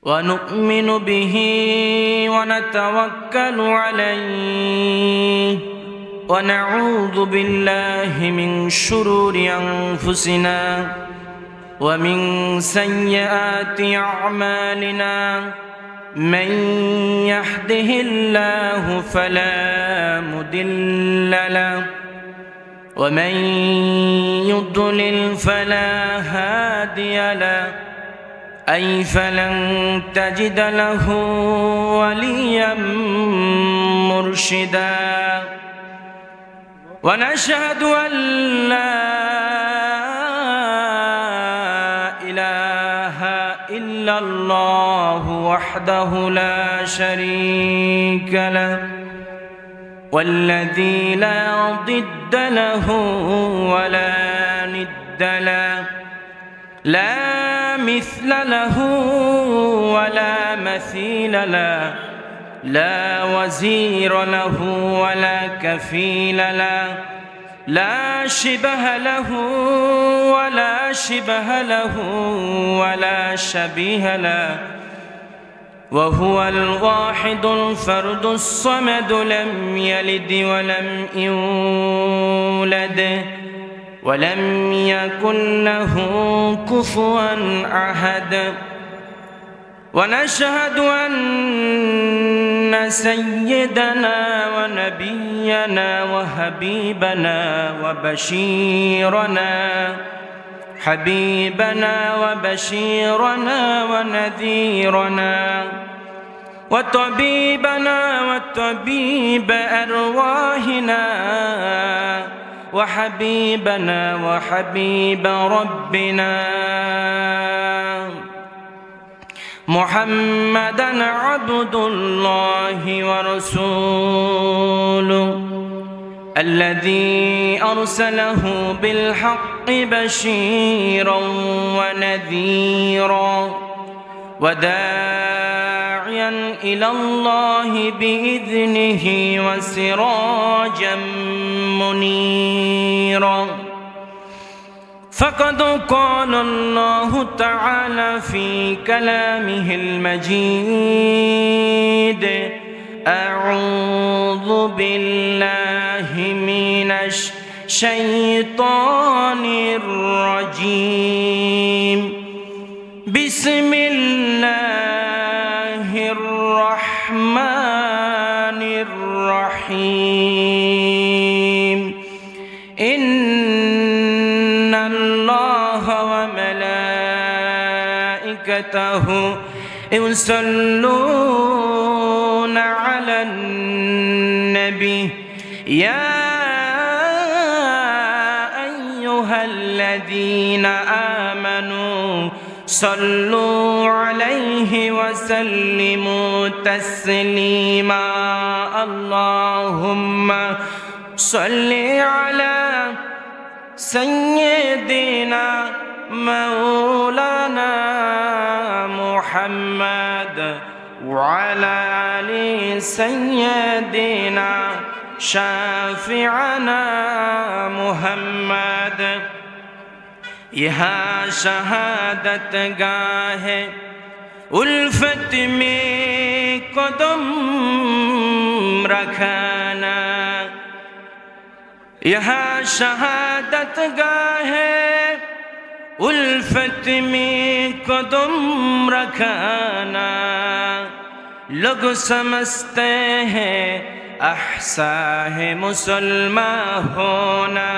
ونؤمن به ونتوكل عليه ونعوذ بالله من شرور أنفسنا ومن سيئات أعمالنا من يهده الله فلا مضل له ومن يضلل فلا هادي له أي فلن تجد له وليا مرشدا ونشهد أن لا إله إلا الله وحده لا شريك له والذي لا ضد له ولا ند له لا مثل له ولا مثيل له لا وزير له ولا كفيل له لا شبه له ولا شبه له ولا شبيه له وهو الواحد الفرد الصمد لم يلد ولم يولد ولم يكن له كفوا أحد ونشهد أن سيدنا ونبينا وحبيبنا وبشيرنا حبيبنا وبشيرنا ونذيرنا وطبيبنا وطبيب أرواحنا وحبيبنا وحبيب ربنا محمدًا عبد الله ورسوله الذي أرسله بالحق بشيرا ونذيرا وداعيا إلى الله بإذنه وسراجا منيرا فقد قال الله تعالى في كلامه المجيد أعوذ بالله من الشيطان الرجيم بسم الله الرحمن الرحيم إن الله وملائكته يصلون على النبي يا أيها الذين آمنوا صلوا عليه وسلموا تسليما اللهم صل على سيدنا مولانا محمد وعلى آل سيدنا شافعنا محمد यहाँ शहादत गाह उल्फत में कदम रखना यहाँ शहादत गाह उल्फत में कदम रखना लोग समझते हैं अहसा है मुसलमान होना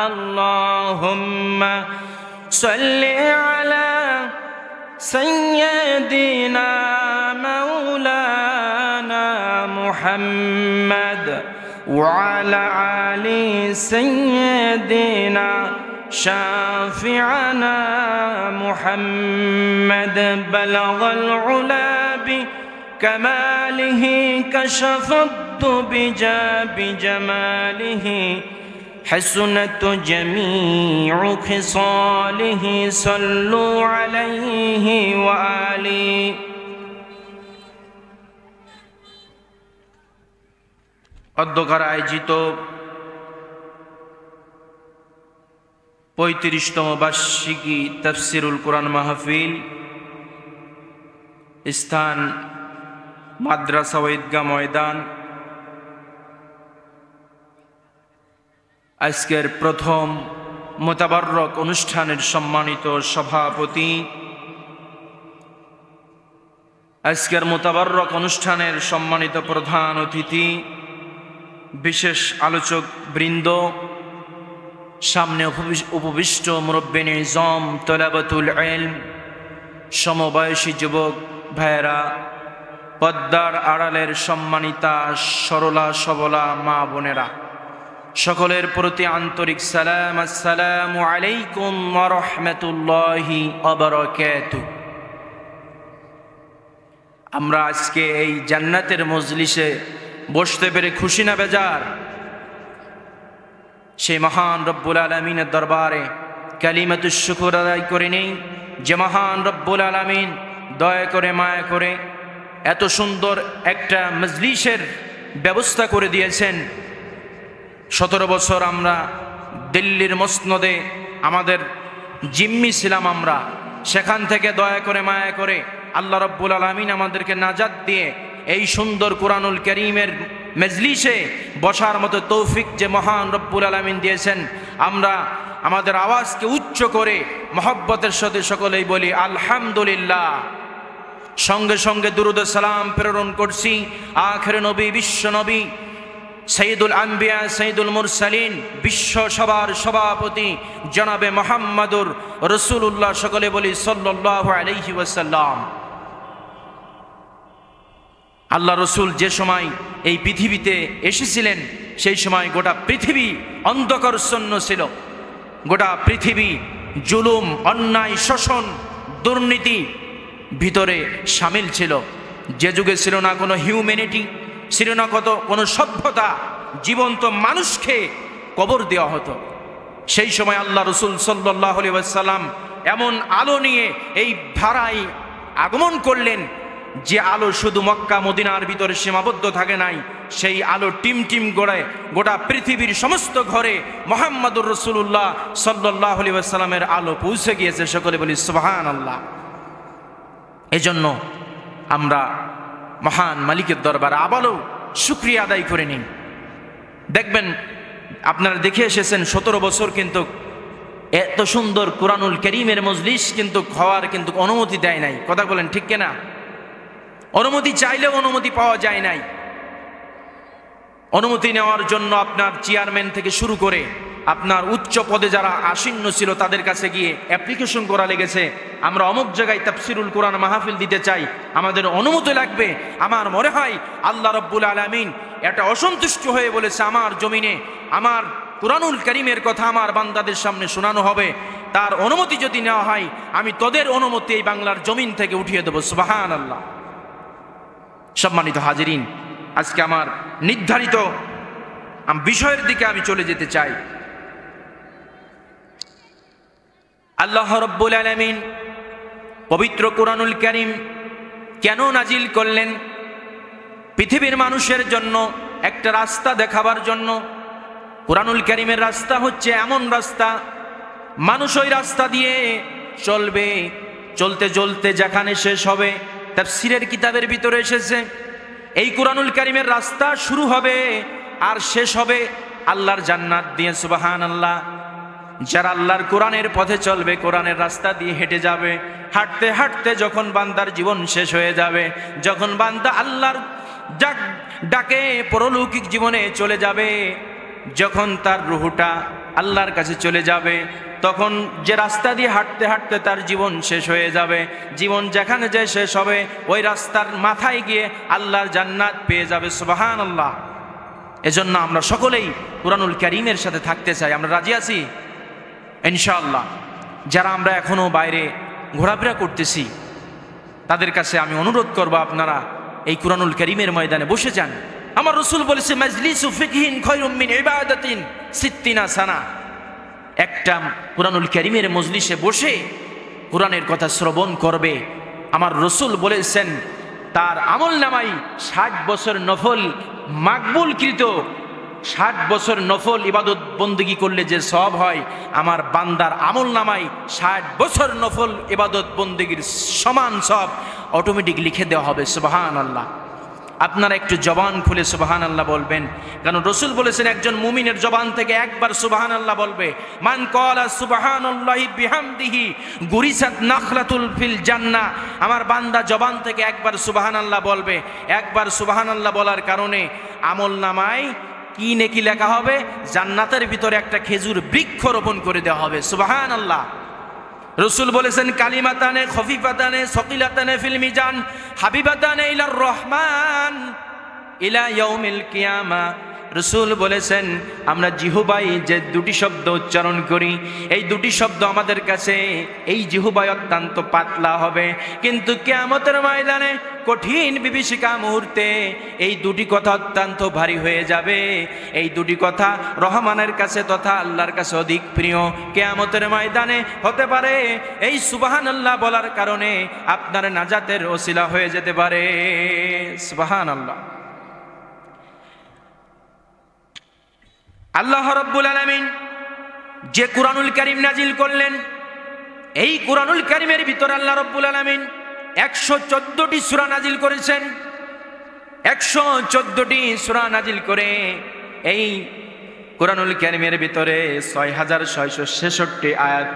अल्लाहुम्मा सल्ली अला सय्यदिना मौलाना मुहम्मद वअला आलि सय्यदिना शाफिअना मुहम्मद बलगल उला بكماله كشف الضبجا بجماله حسنت جميع خصاله صلوا عليه وآله অধ্যকার আয়োজিত 35তম বার্ষিকী তাফসীরুল কুরআন মাহফিল স্থান মাদ্রাসা ও ঈদগাহ ময়দান। আজকের প্রথম মোতাবাররক অনুষ্ঠানের সম্মানিত সভাপতি, আজকের মোতাবাররক অনুষ্ঠানের সম্মানিত প্রধান অতিথি, বিশেষ আলোচক বৃন্দ, সামনে উপবিষ্ট মুরব্বিন ইজম, তলাবাতুল ইলম, সমবয়সী যুবক ভাইয়েরা, পর্দার আড়ালের সম্মানিতা সরলা সবলা মা বোনেরা, সকলের প্রতি আন্তরিক সালাম। আসসালামু আলাইকুম ওয়া রাহমাতুল্লাহি ওয়া বারাকাতুহু। আমরা আজকে এই জান্নাতের মজলিসে বসতে পেরে খুশি না বেজার? সেই মহান রব্বুল আলামিনের দরবারে কালিমাতুশ শুকর আদায় করে নেই যে মহান রব্বুল আলামিন দয়া করে মায়া করে এত সুন্দর একটা মজলিসের ব্যবস্থা করে দিয়েছেন। 17 বছর আমরা দিল্লির মসনদে আমাদের জিম্মি ছিলাম, আমরা সেখান থেকে দয়া করে মায়া করে আল্লাহ রব্বুল আলামিন আমাদেরকে নাজাত দিয়ে এই সুন্দর কুরআনুল কারীমের মজলিসে বসার মতো তৌফিক যে মহান রব্বুল আলামিন দিয়েছেন, আমরা আমাদের আওয়াজকে উচ্চ করে মহব্বতের সাথে সকলেই বলি আলহামদুলিল্লাহ। সঙ্গে সঙ্গে দুরূদ ও সালাম প্রেরণ করছি আখির নবী, বিশ্ব নবী, সৈয়দুল আম্বিয়া, সৈয়দুল মুরসালিন, বিশ্ব সবার সভাপতি জনাবে মুহাম্মাদুর রাসূলুল্লাহ, সকলে বলি সাল্লাল্লাহু আলাইহি ওয়াসাল্লাম। আল্লাহ রসুল যে সময় এই পৃথিবীতে এসেছিলেন সেই সময় গোটা পৃথিবী অন্ধকারাচ্ছন্ন ছিল, গোটা পৃথিবী জুলুম, অন্যায়, শোষণ, দুর্নীতি ভিতরে সামিল ছিল। যে যুগে ছিল না কোনো হিউম্যানিটি, ছিল না কোনো সভ্যতা, জীবন্ত মানুষকে কবর দেওয়া হতো। সেই সময় আল্লাহ রসুল সাল্লাল্লাহু আলাইহি ওয়াসাল্লাম এমন আলো নিয়ে এই ধারায় আগমন করলেন যে আলো শুধু মক্কা মদিনার ভিতরে সীমাবদ্ধ থাকে নাই, সেই আলো টিম টিম গড়ায় গোটা পৃথিবীর সমস্ত ঘরে মুহাম্মাদুর রাসূলুল্লাহ সাল্লাল্লাহু আলাইহি ওয়াসাল্লামের আলো পৌঁছে গিয়েছে। সকলে বলি সুবহানাল্লাহ। এজন্য আমরা মহান মালিকের দরবারে আবারও শুকরিয়া আদায় করে নিই। দেখবেন আপনারা দেখে এসেছেন 17 বছর কিন্তু এত সুন্দর কুরআনুল কারীমের মজলিস কিন্তু হওয়ার কিন্তু অনুমতি দেয় নাই। কথা বলেন ঠিক কিনা? অনুমতি চাইলেও অনুমতি পাওয়া যায় নাই। অনুমতি নেওয়ার জন্য আপনার চেয়ারম্যান থেকে শুরু করে আপনার উচ্চ পদে যারা আসীন ছিল তাদের কাছে গিয়ে অ্যাপ্লিকেশন করা লেগেছে, আমরা অমুক জায়গায় তাফসিরুল কোরআন মাহফিল দিতে চাই, আমাদের অনুমতি লাগবে। আমার মনে হয় আল্লাহ রব্বুল আলামিন এটা অসন্তুষ্ট হয়ে বলেছে, আমার জমিনে আমার কুরআনুল কারীমের কথা আমার বান্দাদের সামনে শোনানো হবে, তার অনুমতি যদি নেওয়া হয় আমি তোদের অনুমতি এই বাংলার জমিন থেকে উঠিয়ে দেব। সুবহানাল্লাহ। সম্মানিত হাজিরিন, আজকে আমার নির্ধারিত বিষয়ের দিকে আমি চলে যেতে চাই। আল্লাহ রাব্বুল আলামিন পবিত্র কুরআনুল কারীম কেন নাজিল করলেন? পৃথিবীর মানুষের জন্য একটা রাস্তা দেখাবার জন্য। কুরআনুল কারীমের রাস্তা হচ্ছে এমন রাস্তা, মানুষ ওই রাস্তা দিয়ে চলবে, চলতে চলতে যেখানে শেষ হবে, তাফসীরের কিতাবের ভিতরে এসেছে এই কুরআনুল কারীমের রাস্তা শুরু হবে আর শেষ হবে আল্লাহর জান্নাত দিয়ে। সুবহানাল্লাহ। যারা আল্লাহর কোরআনের পথে চলবে, কোরআনের রাস্তা দিয়ে হেঁটে যাবে, হাঁটতে হাঁটতে যখন বান্দার জীবন শেষ হয়ে যাবে, যখন বান্দা আল্লাহর ডাকে পরলৌকিক জীবনে চলে যাবে, যখন তার রূহটা আল্লাহর কাছে চলে যাবে, তখন যে রাস্তা দিয়ে হাঁটতে হাঁটতে তার জীবন শেষ হয়ে যাবে, জীবন যেখানে যে শেষ হবে ওই রাস্তার মাথায় গিয়ে আল্লাহর জান্নাত পেয়ে যাবে। সুবহানাল্লাহ। এজন্য আমরা সকলেই কুরআনুল কারীমের সাথে থাকতে চাই। আমরা রাজি আছি ইনশাআল্লাহ। যারা আমরা এখনো বাইরে ঘোরাফেরা করতেছি তাদের কাছে আমি অনুরোধ করব, আপনারা এই কুরআনুল কারীমের ময়দানে বসে যান। আমার রাসূল বলেছে মাজলিসু ফিকহিন খায়রুম মিন ইবাদাতিন 60 সানা। একটা কুরআনুল কারীমের মজলিসে বসে কোরআনের কথা শ্রবণ করবে, আমার রাসূল বলেছেন তার আমলনামায় 60 বছর নফল মাকবুলকৃত 60 বছর নফল ইবাদত বন্দেগী করলে যে সওয়াব হয়, আমার বান্দার আমলনামায় 60 বছর নফল ইবাদত বন্দেগীর সমান সওয়াব অটোমেটিক লিখে দেওয়া হবে। সুবহানাল্লাহ। আপনারা একটু জবান খুলে সুবহানাল্লাহ বলবেন, কারণ রসুল বলেছেন একজন মুমিনের জবান থেকে একবার সুবহানাল্লাহ বলবে, মান ক্বালা সুবহানাল্লাহি বিহামদিহি গুরিসাত নাখলাতুল ফিল জান্নাহ। আমার বান্দা জবান থেকে একবার সুবহানাল্লাহ বলবে, একবার সুবহানাল্লাহ বলার কারণে আমলনামায় কি নেকি লেখা হবে? জান্নাতের ভিতরে একটা খেজুর বৃক্ষ রোপণ করে দেওয়া হবে। সুবহানাল্লাহ। রসুল বলেছেন কালিমাতানে খফিফাতানে সকিলাতানে ফিল মিজান হাবিবাতানে ইলার রহমান ইলা ইয়াউমিল কিয়ামা। রসুল বলেছেন আমরা জিহুবাই যে দুটি শব্দ উচ্চারণ করি, এই দুটি শব্দ আমাদের কাছে এই জিহুবাই অত্যন্ত পাতলা হবে, কিন্তু কিয়ামতের ময়দানে কঠিন বিভীষিকা মুহূর্তে এই দুটি কথা অত্যন্ত ভারী হয়ে যাবে। এই দুটি কথা রহমানের কাছে তথা আল্লাহর কাছে অধিক প্রিয়। কিয়ামতের ময়দানে হতে পারে এই সুবহানাল্লাহ বলার কারণে আপনার নাজাতের ওসিলা হয়ে যেতে পারে। সুবহানাল্লাহ। আল্লাহ রাব্বুল আলামিন যে কুরআনুল কারীম নাজিল করলেন, এই কুরআনুল কারীমের ভিতরে আল্লাহ রাব্বুল আলামিন 114টি সূরা নাজিল করেছেন। 114টি সূরা নাজিল করে এই কুরআনুল কারীমের ভিতরে 6666 আয়াত,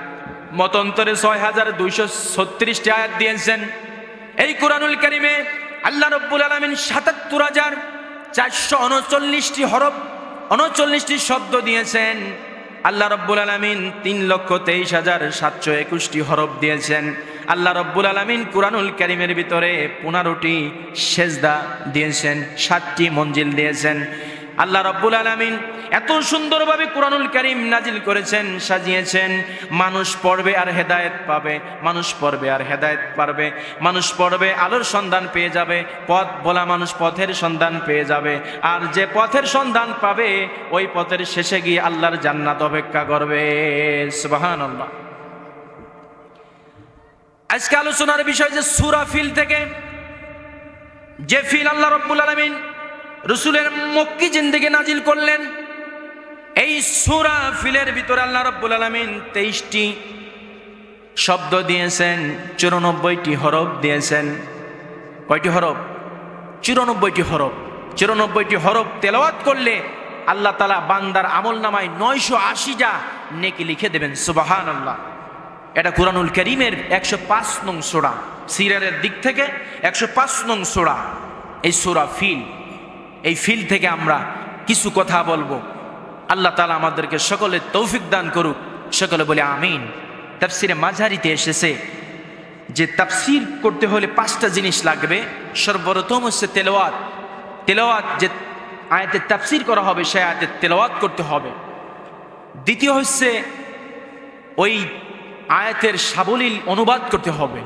মতান্তরে 6236টি আয়াত দিয়েছেন। এই কুরআনুল কারীমে আল্লাহ রাব্বুল আলামিন ৭৭,৪39টি হরফ 39টি শব্দ দিয়েছেন। আল্লাহ রাব্বুল আলামিন 3,23,721টি হরফ দিয়েছেন। আল্লাহ রাব্বুল আলামিন কুরআনুল কারীমের ভিতরে 15টি সেজদা দিয়েছেন, 7টি মঞ্জিল দিয়েছেন। আল্লাহ রাব্বুল আলামিন এত সুন্দরভাবে কুরআনুল কারীম নাজিল করেছেন, সাজিয়েছেন। মানুষ পড়বে আর হেদায়েত পাবে, মানুষ পড়বে আর হেদায়েত পাবে, মানুষ পড়বে আলোর সন্ধান পেয়ে যাবে, পথ বলা মানুষ পথের সন্ধান পেয়ে যাবে। আর যে পথের সন্ধান পাবে ওই পথের শেষে গিয়ে আল্লাহর জান্নাত অপেক্ষা করবে। সুবহানাল্লাহ। আজকে আলোচনার বিষয় যে সূরা ফিল থেকে যে ফিল আল্লাহ রাব্বুল আলামিন রাসূলের মক্কি জিন্দেগি নাজিল করলেন, এই সূরা ফিলের ভিতরে আল্লাহ রাব্বুল আলামিন 23টি শব্দ দিয়েছেন, 94টি হরফ দিয়েছেন। কয়টি হরফ? 94টি হরফ। 94টি হরফ তেলাওয়াত করলে আল্লাহ তাআলা বান্দার আমলনামায় 980টা নেকি লিখে দেবেন। সুবহানাল্লাহ। এটা কুরআনুল কারীমের 105 নং সূরা, সিরাতের দিক থেকে 105 নং সূরা এই সূরা ফিল। এই ফিল থেকে আমরা কিছু কথা বলবো। আল্লাহ তাআলা আমাদেরকে সকলে তৌফিক দান করুক, সকলে বলে আমিন। তাফসিরে মাঝারিতে এসেছে যে তাফসির করতে হলে 5টা জিনিস লাগবে। সর্বপ্রথম হচ্ছে তেলাওয়াত। তেলাওয়াত, যে আয়াতের তাফসির করা হবে সেই আয়াতের তেলাওয়াত করতে হবে। দ্বিতীয় হচ্ছে ওই আয়াতের সাবলীল অনুবাদ করতে হবে।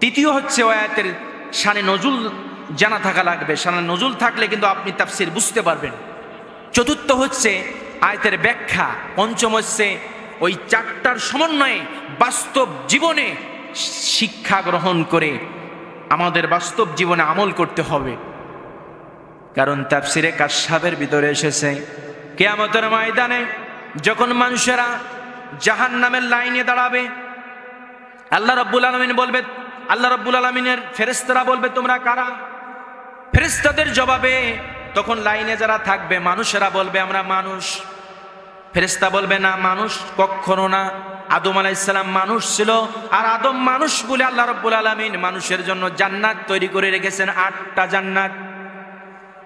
তৃতীয় হচ্ছে ওই আয়াতের শানে নজুল জানা থাকা লাগবে, শানে নজুল থাকলে কিন্তু আপনি তাফসির বুঝতে পারবেন। চতুর্থ হচ্ছে আয়াতের ব্যাখ্যা। পঞ্চম হচ্ছে ওই 4টার সমন্বয়ে বাস্তব জীবনে শিক্ষা গ্রহণ করে আমাদের বাস্তব জীবনে আমল করতে হবে। কারণ তাফসিরে কাশফের ভিতরে এসেছে কিয়ামতের ময়দানে যখন মানুষেরা জাহান্নামের লাইনে দাঁড়াবে, আল্লাহ রাব্বুল আলামিন বলবে, আল্লাহ রাব্বুল আলামিনের ফেরেশতারা বলবে তোমরা কারা? ফেরেশতাদের জবাবে তখন লাইনে যারা থাকবে মানুষেরা বলবে আমরা মানুষ। ফেরেশতা বলবে না, মানুষ কখনো না। আদম আলাইহিস সালাম মানুষ ছিল, আর আদম মানুষ বলে আল্লাহ রাব্বুল আলামিন মানুষের জন্য জান্নাত তৈরি করে রেখেছেন, 8টা জান্নাত।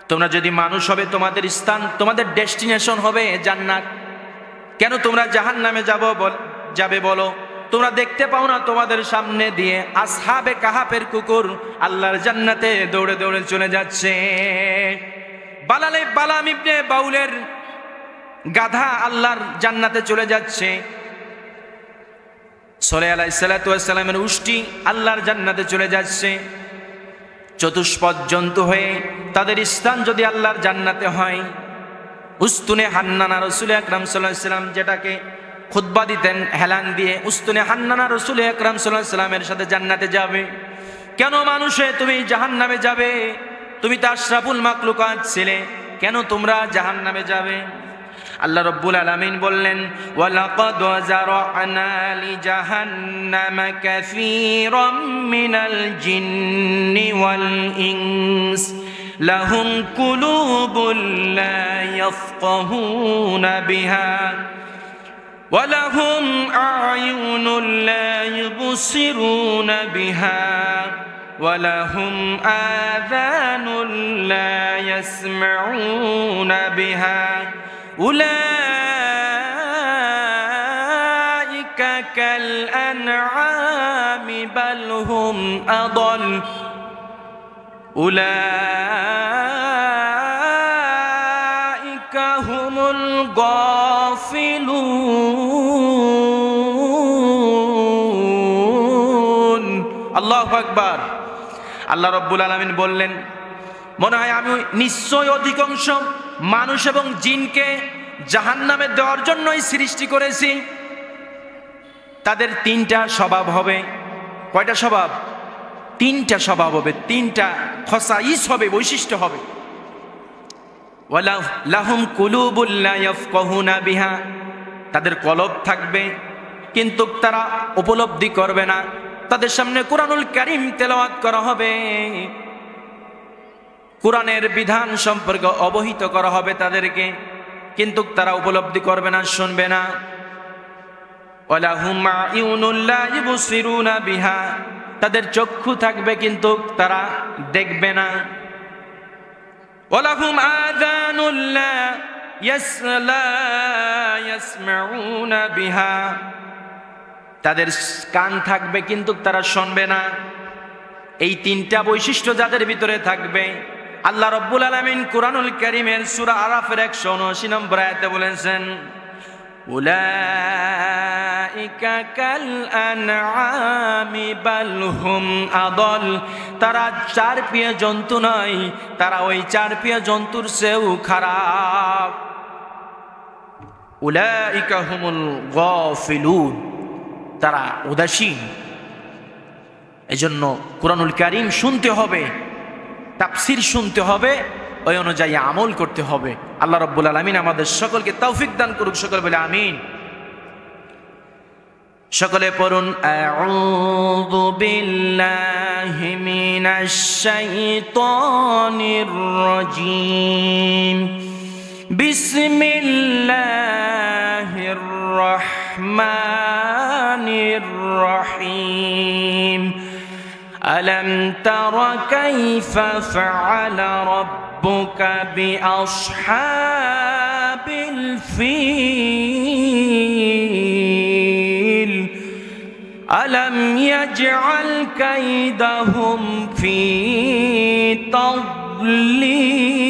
তোমরা যদি মানুষ হবে তোমাদের স্থান, তোমাদের ডেস্টিনেশন হবে জান্নাত। কেন তোমরা জাহান্নামে যাবে বলো? তোমরা দেখতে পাও না তোমাদের সামনে দিয়ে আসহাবে কাহাফের কুকুর আল্লাহর জান্নাতে দৌড়ে দৌড়ে চলে যাচ্ছে। বালাম ইবনে বাউলের গাধা আল্লাহর জান্নাতে চলে যাচ্ছে। সালেহ আলাইহিস সালাতু ওয়াস সালামের উষ্টি আল্লাহর জান্নাতে চলে যাচ্ছে। চতুষ্পদ জন্তু হয়ে তাদের স্থান যদি আল্লাহর জান্নাতে হয়, উস্তুনে হান্নানা রাসূল আকরাম সাল্লাল্লাহু আলাইহি ওয়াসাল্লাম যেটাকে খুতবা দিতেন হেলান দিয়ে, উস্তুনে হান্নানা রাসূল আকরাম সাল্লাল্লাহু আলাইহি ওয়াসাল্লামের সাথে জান্নাতে যাবে। কেন মানুষে তুমি জাহান্নামে যাবে? তুমি তো আশরাফুল মাখলুকাত ছিলে, কেন তোমরা জাহান্নামে যাবে? আল্লাহ রাব্বুল আলামিন বললেন, ওয়ালাকাদ যারা'না লিজাহান্নামা কাসীরাম মিনাল জিন্নি ওয়াল ইনস লাহুম কুলুবুন লা ইয়াফকাহুনা বিহা ওয়া লাহুম আ'য়ুনুন লা ইউবসিরুনা বিহা ওয়া লাহুম আযানুন লা ইয়াসমাউনা বিহা উলাইকা কাল আনআমি বাল হুম আদাল উলাইকা হুমুল গাফিলুন। আল্লাহু আকবার। আল্লাহ রাব্বুল আলামিন বললেন, মনে হয় আমি নিশ্চয় অধিকাংশ মানুষ এবং জিনকে জাহান্নামে দেওয়ার জন্যই সৃষ্টি করেছি। তাদের তিনটা স্বভাব হবে। কয়টা স্বভাব? তিনটা স্বভাব হবে, তিনটা খসাইস হবে, বৈশিষ্ট্য হবে। লাহুম কুলুবুন লা ইয়াফকাহুনা বিহা, তাদের কলব থাকবে কিন্তু তারা উপলব্ধি করবে না। তাদের সামনে কুরআনুল কারীম তেলাওয়াত করা হবে, কোরআনের বিধান সম্পর্কে অবহিত করা হবে তাদেরকে, কিন্তু তারা উপলব্ধি করবে না, শুনবে না। ওয়ালাহুম আ'য়ুনুন লা ইউবসিরুনা বিহা, তাদের চক্ষু থাকবে কিন্তু তারা দেখবে না। ওয়ালাহুম আযানুন লা ইয়াসমাউনা বিহা, তাদের কান থাকবে কিন্তু তারা শুনবে না। এই তিনটা বৈশিষ্ট্য যাদের ভিতরে থাকবে, আল্লাহ রাব্বুল আলামিন কুরআনুল কারীমের সূরা আরাফের 179 নম্বর আয়াতে বলেছেন, উলাইকা কাল আনআমি বাল হুম আদাল, তারা চার পায়ে জন্তু নয়, তারা ওই চার পায়ে জন্তুর চেয়েও খারাপ। উলাইকা হুমুল গাফিলুন, তারা উদাসীন। এজন্য কুরআনুল কারীম শুনতে হবে, তাফসীর শুনতে হবে, ওই অনুযায়ী আমল করতে হবে। আল্লাহ রাব্বুল আলামিন আমাদের সকলকে তৌফিক দান করুক। সকলে বলে আমিন। সকলে পড়ুন, আউযু বিল্লাহি মিনাশ শাইতানির রাজীম, বিসমিল্লাহির রাহমানির রহিম। ألم تر كيف فعل ربك بأصحاب الفيل ألم يجعل كيدهم في تضليل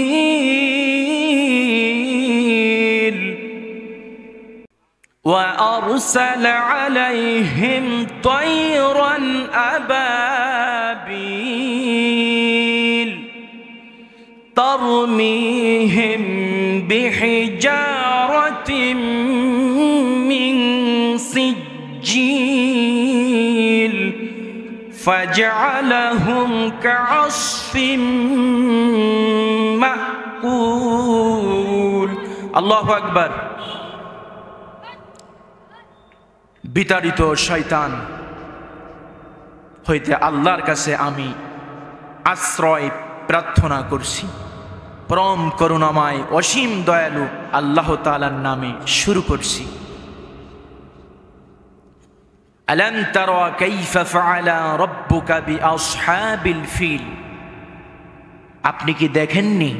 وأرسل عليهم طيرا أبابيل ترميهم بحجارة من سجيل فجعلهم كعصف مأكول الله أكبر। বিতাড়িত শয়তান হইতে আল্লাহর কাছে আমি আশ্রয় প্রার্থনা করছি। পরম করুণাময় অসীম দয়ালু আল্লাহ তাআলার নামে শুরু করছি। আলাম তারা কাইফা ফাআলা রাব্বুকা বিআসহাবিল ফিল, আপনি কি দেখেননি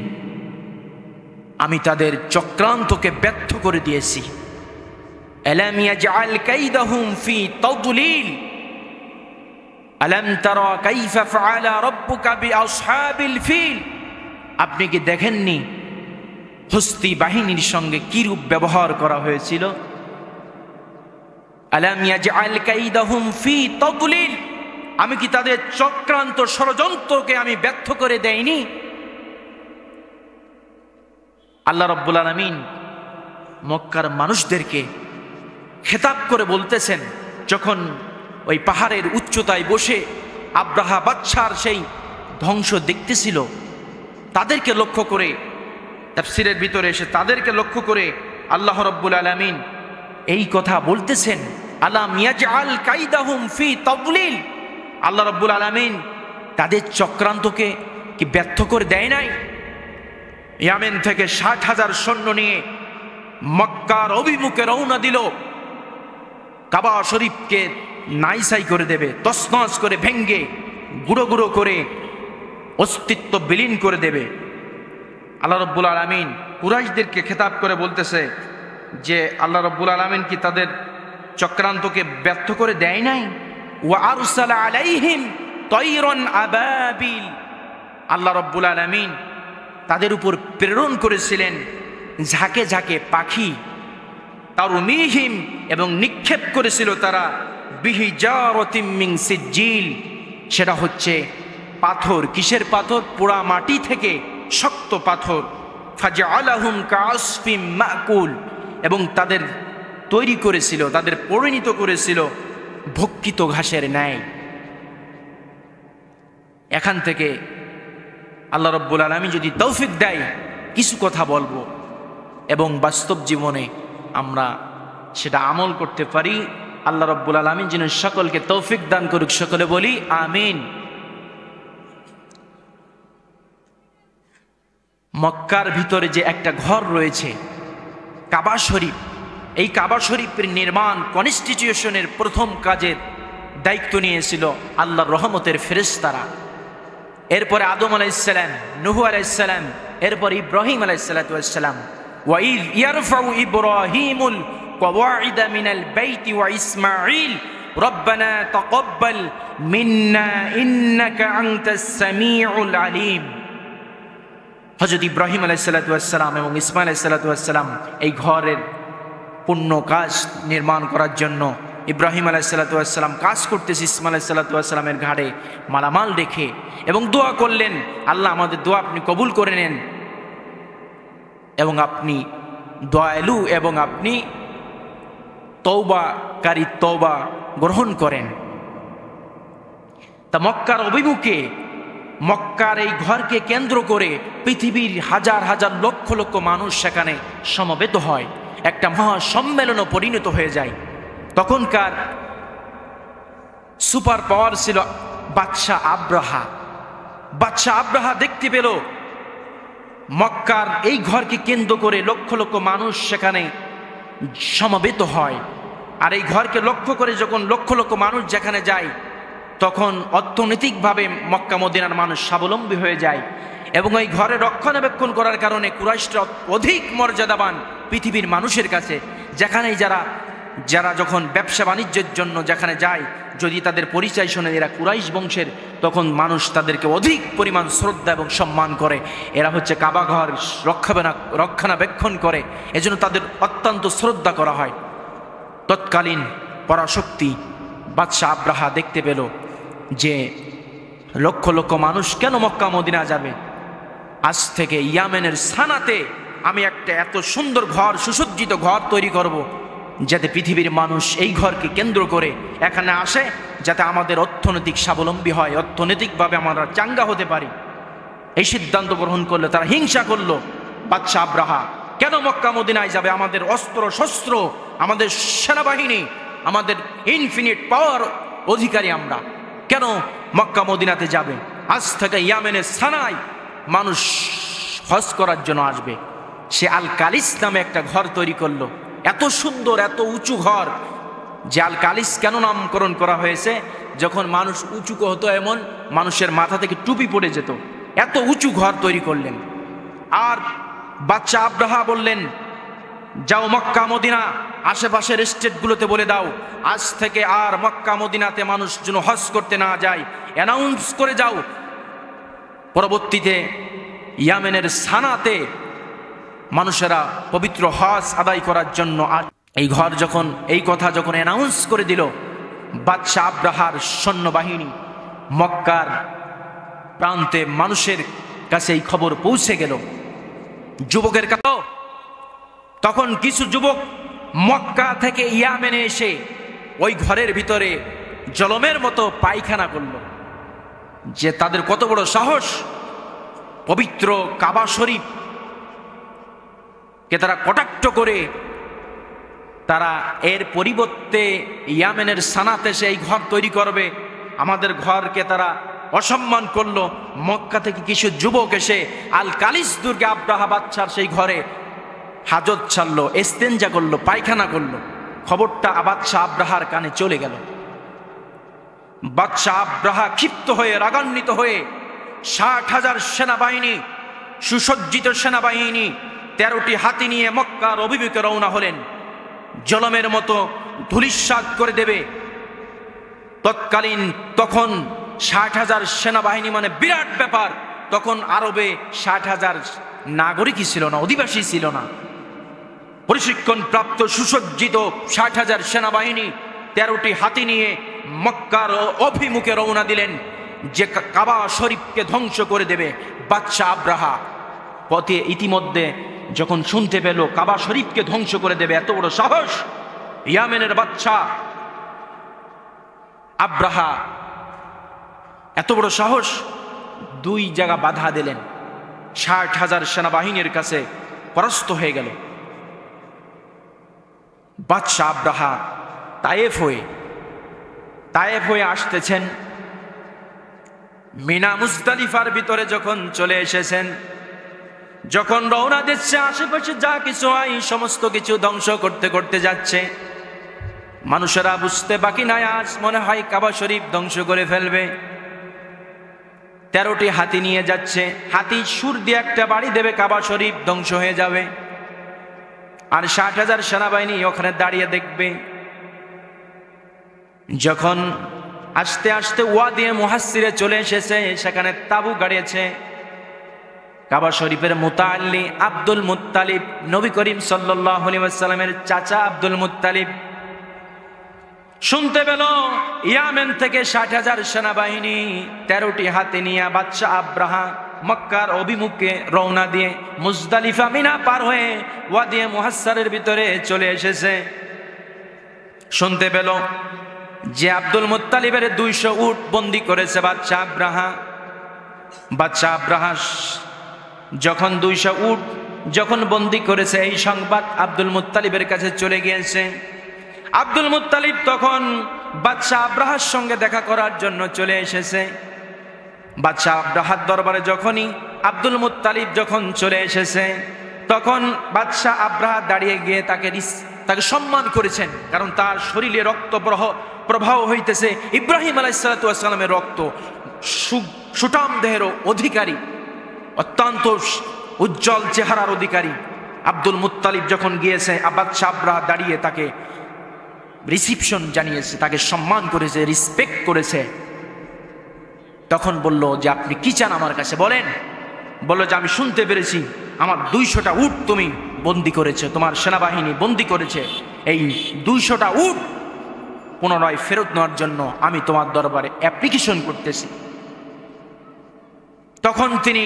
আমি তাদের চক্রান্তকে ব্যর্থ করে দিয়েছি। আলাম ইয়াজআল কাইদাহুম ফি তাদলিল, আলাম তারা কাইফা ফাআলা রাব্বুকা বিআসহাবিল ফিল, আপনি কি দেখেননি হস্তি বাহিনীর সঙ্গে কি রূপ ব্যবহার করা হয়েছিল। আলাম ইয়াজআল কাইদাহুম ফি তাদলিল, আমি কি তাদের চক্রান্ত ষড়যন্ত্রকে আমি ব্যর্থ করে দেইনি। আল্লাহ রাব্বুল আলামিন মক্কার মানুষদেরকে খেতাব করে বলতেছেন, যখন ওই পাহাড়ের উচ্চতায় বসে আব্রাহা বাদশার সেই ধ্বংস দেখতেছিল, তাদেরকে লক্ষ্য করে, তাফসীরের ভিতরে এসে তাদেরকে লক্ষ্য করে আল্লাহ রাব্বুল আলামিন এই কথা বলতেছেন, আলাম ইয়াজআল কাইদাহুম ফি তাদলিল। আল্লাহ রাব্বুল আলামিন তাদের চক্রান্তকে কি ব্যর্থ করে দেয় নাই? ইয়ামেন থেকে 60,000 সৈন্য নিয়ে মক্কার অভিমুখে রওনা দিল, কাবা শরীফকে নাইসাই করে দেবে, তছনছ করে ভেঙ্গে গুঁড়ো গুঁড়ো করে অস্তিত্ব বিলীন করে দেবে। আল্লাহ রাব্বুল আলামিন কুরাইশদেরকে খেতাব করে বলতেছে যে আল্লাহ রাব্বুল আলামিন কি তাদের চক্রান্তকে ব্যর্থ করে দেয় নাই? ওয়া আরসালা আলাইহিম তায়রান আবাবিল। আল্লাহ রাব্বুল আলামিন তাদের উপর প্রেরণ করেছিলেন ঝাঁকে ঝাঁকে পাখি, তারমিহিম, এবং নিক্ষেপ করেছিল তারা বিহিজারাতিম মিন সিজ্জিল, সেটা হচ্ছে পাথর। কিসের পাথর? পোড়া মাটি থেকে শক্ত পাথর। ফাজআলাহুম কাআসফিম মাকুল, এবং তাদের তৈরি করেছিল, তাদের পরিণত করেছিল ভক্ষিত ঘাসের ন্যায়। এখান থেকে আল্লাহ রাব্বুল আলামিন যদি তৌফিক দেয় কিছু কথা বলবো এবং বাস্তব জীবনে আমরা সেটা আমল করতে পারি। আল্লাহ রাব্বুল আলামিন যেন সকলকে তৌফিক দান করুক, সকলে বলি আমিন। মক্কার ভিতরে যে একটা ঘর রয়েছে কাবা শরীফ, এই কাবা শরীফের নির্মাণ কনস্টিটিউশনের প্রথম কাজের দায়িত্ব নিয়েছিল আল্লাহর রহমতের ফেরেশতারা। এরপরে আদম আলাইহিস সালাম, নূহ আলাইহিস সালাম, এরপর ইব্রাহিম আলাইহিস সালাতু ওয়াস সালাম। ওয়া ইয ইয়ারফাউ ইব্রাহিমুল কওয়াইদা মিনাল বাইতি ওয়া ইসমাঈল রব্বানা তাকাব্বাল মিন্না ইন্নাকা আনতাস সামিউল আলিম। হযরত ইব্রাহিম আলাইহিস সালাতু ওয়াস সালাম এবং ইসমাঈল আলাইহিস সালাতু ওয়াস সালাম এই ঘরের পূর্ণ কাজ নির্মাণ করার জন্য ইব্রাহিম আলাইহিসসালাম কাজ করতেছে ইসমাঈল আলাইহিসসালামের ঘাড়ে মালামাল রেখে, এবং দোয়া করলেন, আল্লাহ আমাদের দোয়া আপনি কবুল করে নেন এবং আপনি দয়ালু এবং আপনি তওবাকারী তওবা গ্রহণ করেন। তা মক্কার অভিমুখে, মক্কার এই ঘরকে কেন্দ্র করে পৃথিবীর হাজার হাজার লক্ষ লক্ষ মানুষ সেখানে সমবেত হয়, একটা মহা সম্মেলনও পরিণত হয়ে যায়। তখনকার সুপার পাওয়ার ছিল বাদশাহ আব্রাহা। বাদশাহ আব্রাহা দেখতে পেল মক্কার এই ঘরকে কেন্দ্র করে লক্ষ লক্ষ মানুষ সেখানে সমবেত হয়, আর এই ঘরকে লক্ষ্য করে যখন লক্ষ লক্ষ মানুষ যেখানে যায় তখন অর্থনৈতিকভাবে মক্কা মদিনার মানুষ স্বাবলম্বী হয়ে যায়, এবং এই ঘরে রক্ষণাবেক্ষণ করার কারণে কুরাইশরা অধিক মর্যাদাবান পৃথিবীর মানুষের কাছে। যেখানেই যারা যখন ব্যবসা বাণিজ্যের জন্য যেখানে যায়, যদি তাদের পরিচয় শোনে এরা কুরাইশ বংশের, তখন মানুষ তাদেরকে অধিক পরিমাণ শ্রদ্ধা এবং সম্মান করে। এরা হচ্ছে কাবা ঘর রক্ষণাবেক্ষণ করে, এজন্য তাদের অত্যন্ত শ্রদ্ধা করা হয়। তৎকালীন পরাশক্তি বাদশাহ আব্রাহা দেখতে পেল যে লক্ষ লক্ষ মানুষ কেন মক্কা মদিনা যাবে, আজ থেকে ইয়ামেনের সানাতে আমি একটা এত সুন্দর ঘর, সুসজ্জিত ঘর তৈরি করব, যাতে পৃথিবীর মানুষ এই ঘরকে কেন্দ্র করে এখানে আসে, যাতে আমাদের অর্থনৈতিক স্বাবলম্বী হয়, অর্থনৈতিকভাবে আমরা চাঙ্গা হতে পারি। এই সিদ্ধান্ত গ্রহণ করলো, তারা হিংসা করলো। বাদশাহ আব্রাহা কেন মক্কা মদিনায় যাবে? আমাদের অস্ত্র শস্ত্র, আমাদের সেনাবাহিনী, আমাদের ইনফিনিট পাওয়ার অধিকারী আমরা, কেন মক্কা মদিনাতে যাবে? আজ থেকে ইয়ামেনের সানায় মানুষ হজ করার জন্য আসবে। সে আল কালিস নামে একটা ঘর তৈরি করলো, এত সুন্দর, এত উঁচু ঘর, যে আল কালিস কেন নামকরণ করা হয়েছে? যখন মানুষ উঁচু হতো এমন মানুষের মাথা থেকে টুপি পড়ে যেত, এত উঁচু ঘর তৈরি করলেন। আর বাদশাহ আব্রাহা বললেন, যাও মক্কা মদিনা আশেপাশের স্টেটগুলোতে বলে দাও, আজ থেকে আর মক্কা মদিনাতে মানুষ যেন হজ করতে না যায়, অ্যানাউন্স করে যাও। পরবর্তীতে ইয়ামেনের সানাতে মানুষেরা পবিত্র হজ আদায় করার জন্য এই ঘর যখন, এই কথা যখন অ্যানাউন্স করে দিল, বাদশাহ আব্রাহার সৈন্যবাহিনী মক্কার প্রান্তে মানুষের কাছে এই খবর পৌঁছে গেল। যুবকের কাছে তখন কিছু যুবক মক্কা থেকে ইয়ামেনে এসে ওই ঘরের ভিতরে জলমের মতো পায়খানা করল, যে তাদের কত বড় সাহস! পবিত্র কাবা শরীফ কে তারা কটাক্ষ করে তারা এর পরিবর্তে ইয়ামেনের সানাতে সেই ঘর তৈরি করবে। আমাদের ঘরকে তারা অসম্মান করলো। মক্কা থেকে কিছু যুবক এসে আল কালিস দুর্গে আব্রাহা বাদশার সেই ঘরে হাজত ছাড়লো, ইস্তেঞ্জা করলো, পায়খানা করলো। খবরটা বাদশাহ আব্রাহার কানে চলে গেল। বাদশাহ আব্রাহা ক্ষিপ্ত হয়ে, রাগান্বিত হয়ে 60,000 সেনাবাহিনী, সুসজ্জিত সেনাবাহিনী, 13টি হাতি নিয়ে মক্কার অভিমুখে রওনা হলেন। জলমের মতো ধূলিসাৎ করে দেবে। তখন 60,000 সেনাবাহিনী মানে বিরাট ব্যাপার। তখন আরবে 60,000 নাগরিকই ছিল না, অধিবাসী ছিল না। প্রশিক্ষণ প্রাপ্ত সুসজ্জিত 60,000 সেনাবাহিনী 13টি হাতি নিয়ে মক্কার অভিমুখে রওনা দিলেন, যে কাবা শরীফকে ধ্বংস করে দেবে। বাদশাহ আব্রাহা পথে ইতিমধ্যে যখন শুনতে পেল কাবা শরীফকে ধ্বংস করে দেবে, এত বড় সাহস ইয়ামেনের বাদশাহ আব্রাহা, এত বড় সাহস, 2 জায়গা বাধা দিলেন। 60,000 সেনাবাহিনীর কাছে পরাস্ত হয়ে গেল। বাদশাহ আব্রাহা তায়েফ হয়ে আসতেছেন। মিনা মুজদালিফার ভিতরে যখন চলে এসেছেন, যখন রওনা দিচ্ছে, আশেপাশে যা কিছু হয় সমস্ত কিছু ধ্বংস করতে করতে যাচ্ছে। মানুষেরা বুঝতে বাকি নাই, আজ মনে হয় কাবা শরীফ ধ্বংস করে ফেলবে। 13টি হাতি নিয়ে যাচ্ছে। হাতি সুর দিয়ে একটা বাড়ি দেবে, কাবা শরীফ ধ্বংস হয়ে যাবে। আর 60,000 সেনাবাহিনী ওখানে দাঁড়িয়ে দেখবে। যখন আস্তে আস্তে ওয়াদিয়ে মুহাসসিরে চলে এসেছে, সেখানে তাবু গাড়িয়েছে। কাবা শরীফের মুতাআল্লি আব্দুল মুত্তালিব, নবী করিম সাল্লাল্লাহু আলাইহি ওয়াসাল্লামের চাচা আব্দুল মুত্তালিব শুনতে পেল ইয়ামেন থেকে 60,000 সেনাবাহিনী 13টি হাতি নিয়ে বাদশাহ আব্রাহা মক্কার অভিমুখে রওনা দিয়ে মুজদালিফা মিনা পার হয়ে ওয়াদিয়ে মুহাসসিরের ভিতরে চলে এসেছে। শুনতে পেল যে আব্দুল মুত্তালিবের 200 উট বন্দী করেছে বাদশাহ আব্রাহা। বাদশাহ আব্রাহা যখন 200 উট যখন বন্দী করেছে, এই সংবাদ আব্দুল মুত্তালিবের কাছে চলে গিয়েছে। আব্দুল মুত্তালিব তখন বাদশাহ আব্রাহার সঙ্গে দেখা করার জন্য চলে এসেছে। বাদশাহ আব্রাহার দরবারে যখনই আব্দুল মুত্তালিব যখন চলে এসেছে, তখন বাদশাহ আব্রাহা দাঁড়িয়ে গিয়ে তাকে সম্মান করেছেন। কারণ তার শরীরে রক্ত প্রবাহ হইতেছে ইব্রাহিম আলাইহিস সালাতু ওয়াস সালামের রক্ত। সুঠাম দেহের অধিকারী, অত্যন্ত উজ্জ্বল চেহারার অধিকারী আব্দুল মুত্তালিব যখন গিয়েছে, বাদশাহ আব্রাহা দাঁড়িয়ে তাকে রিসিপশন জানিয়েছে, তাকে সম্মান করেছে, রিসপেক্ট করেছে। তখন বলল যে আপনি কি চান আমার কাছে বলেন। বলল যে আমি শুনতে পেরেছি আমার 200টা উট তুমি বন্দী করেছে, তোমার সেনাবাহিনী বন্দী করেছে। এই 200টা উট পুনরায় ফেরত নেওয়ার জন্য আমি তোমার দরবারে অ্যাপ্লিকেশন করতেছি। তখন তিনি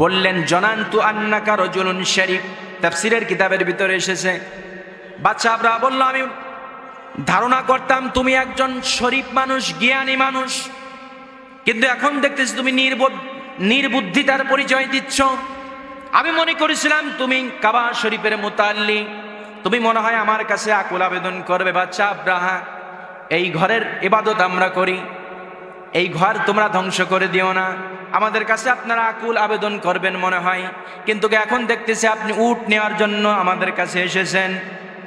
বললেন জনান্তু আন্নাকা রাজুলুন শরীফ, তাফসীরের কিতাবের ভিতরে এসেছে। বাদশাহ আব্রাহা বলল আমি ধারণা করতাম তুমি একজন শরীফ মানুষ, জ্ঞানী মানুষ, কিন্তু এখন দেখতেছি তুমি নির্বুদ্ধিতার পরিচয় দিচ্ছ। আমি মনে করেছিলাম তুমি কাবা শরীফের মুতাআল্লি, তুমি মনে হয় আমার কাছে আকুল আবেদন করবে। বাদশাহ আব্রাহা, এই ঘরের ইবাদত আমরা করি, এই ঘর তোমরা ধ্বংস করে দিও না, আমাদের কাছে আপনারা আকুল আবেদন করবেন মনে হয়, কিন্তু এখন দেখতেছি আপনি উট নেওয়ার জন্য আমাদের কাছে এসেছেন।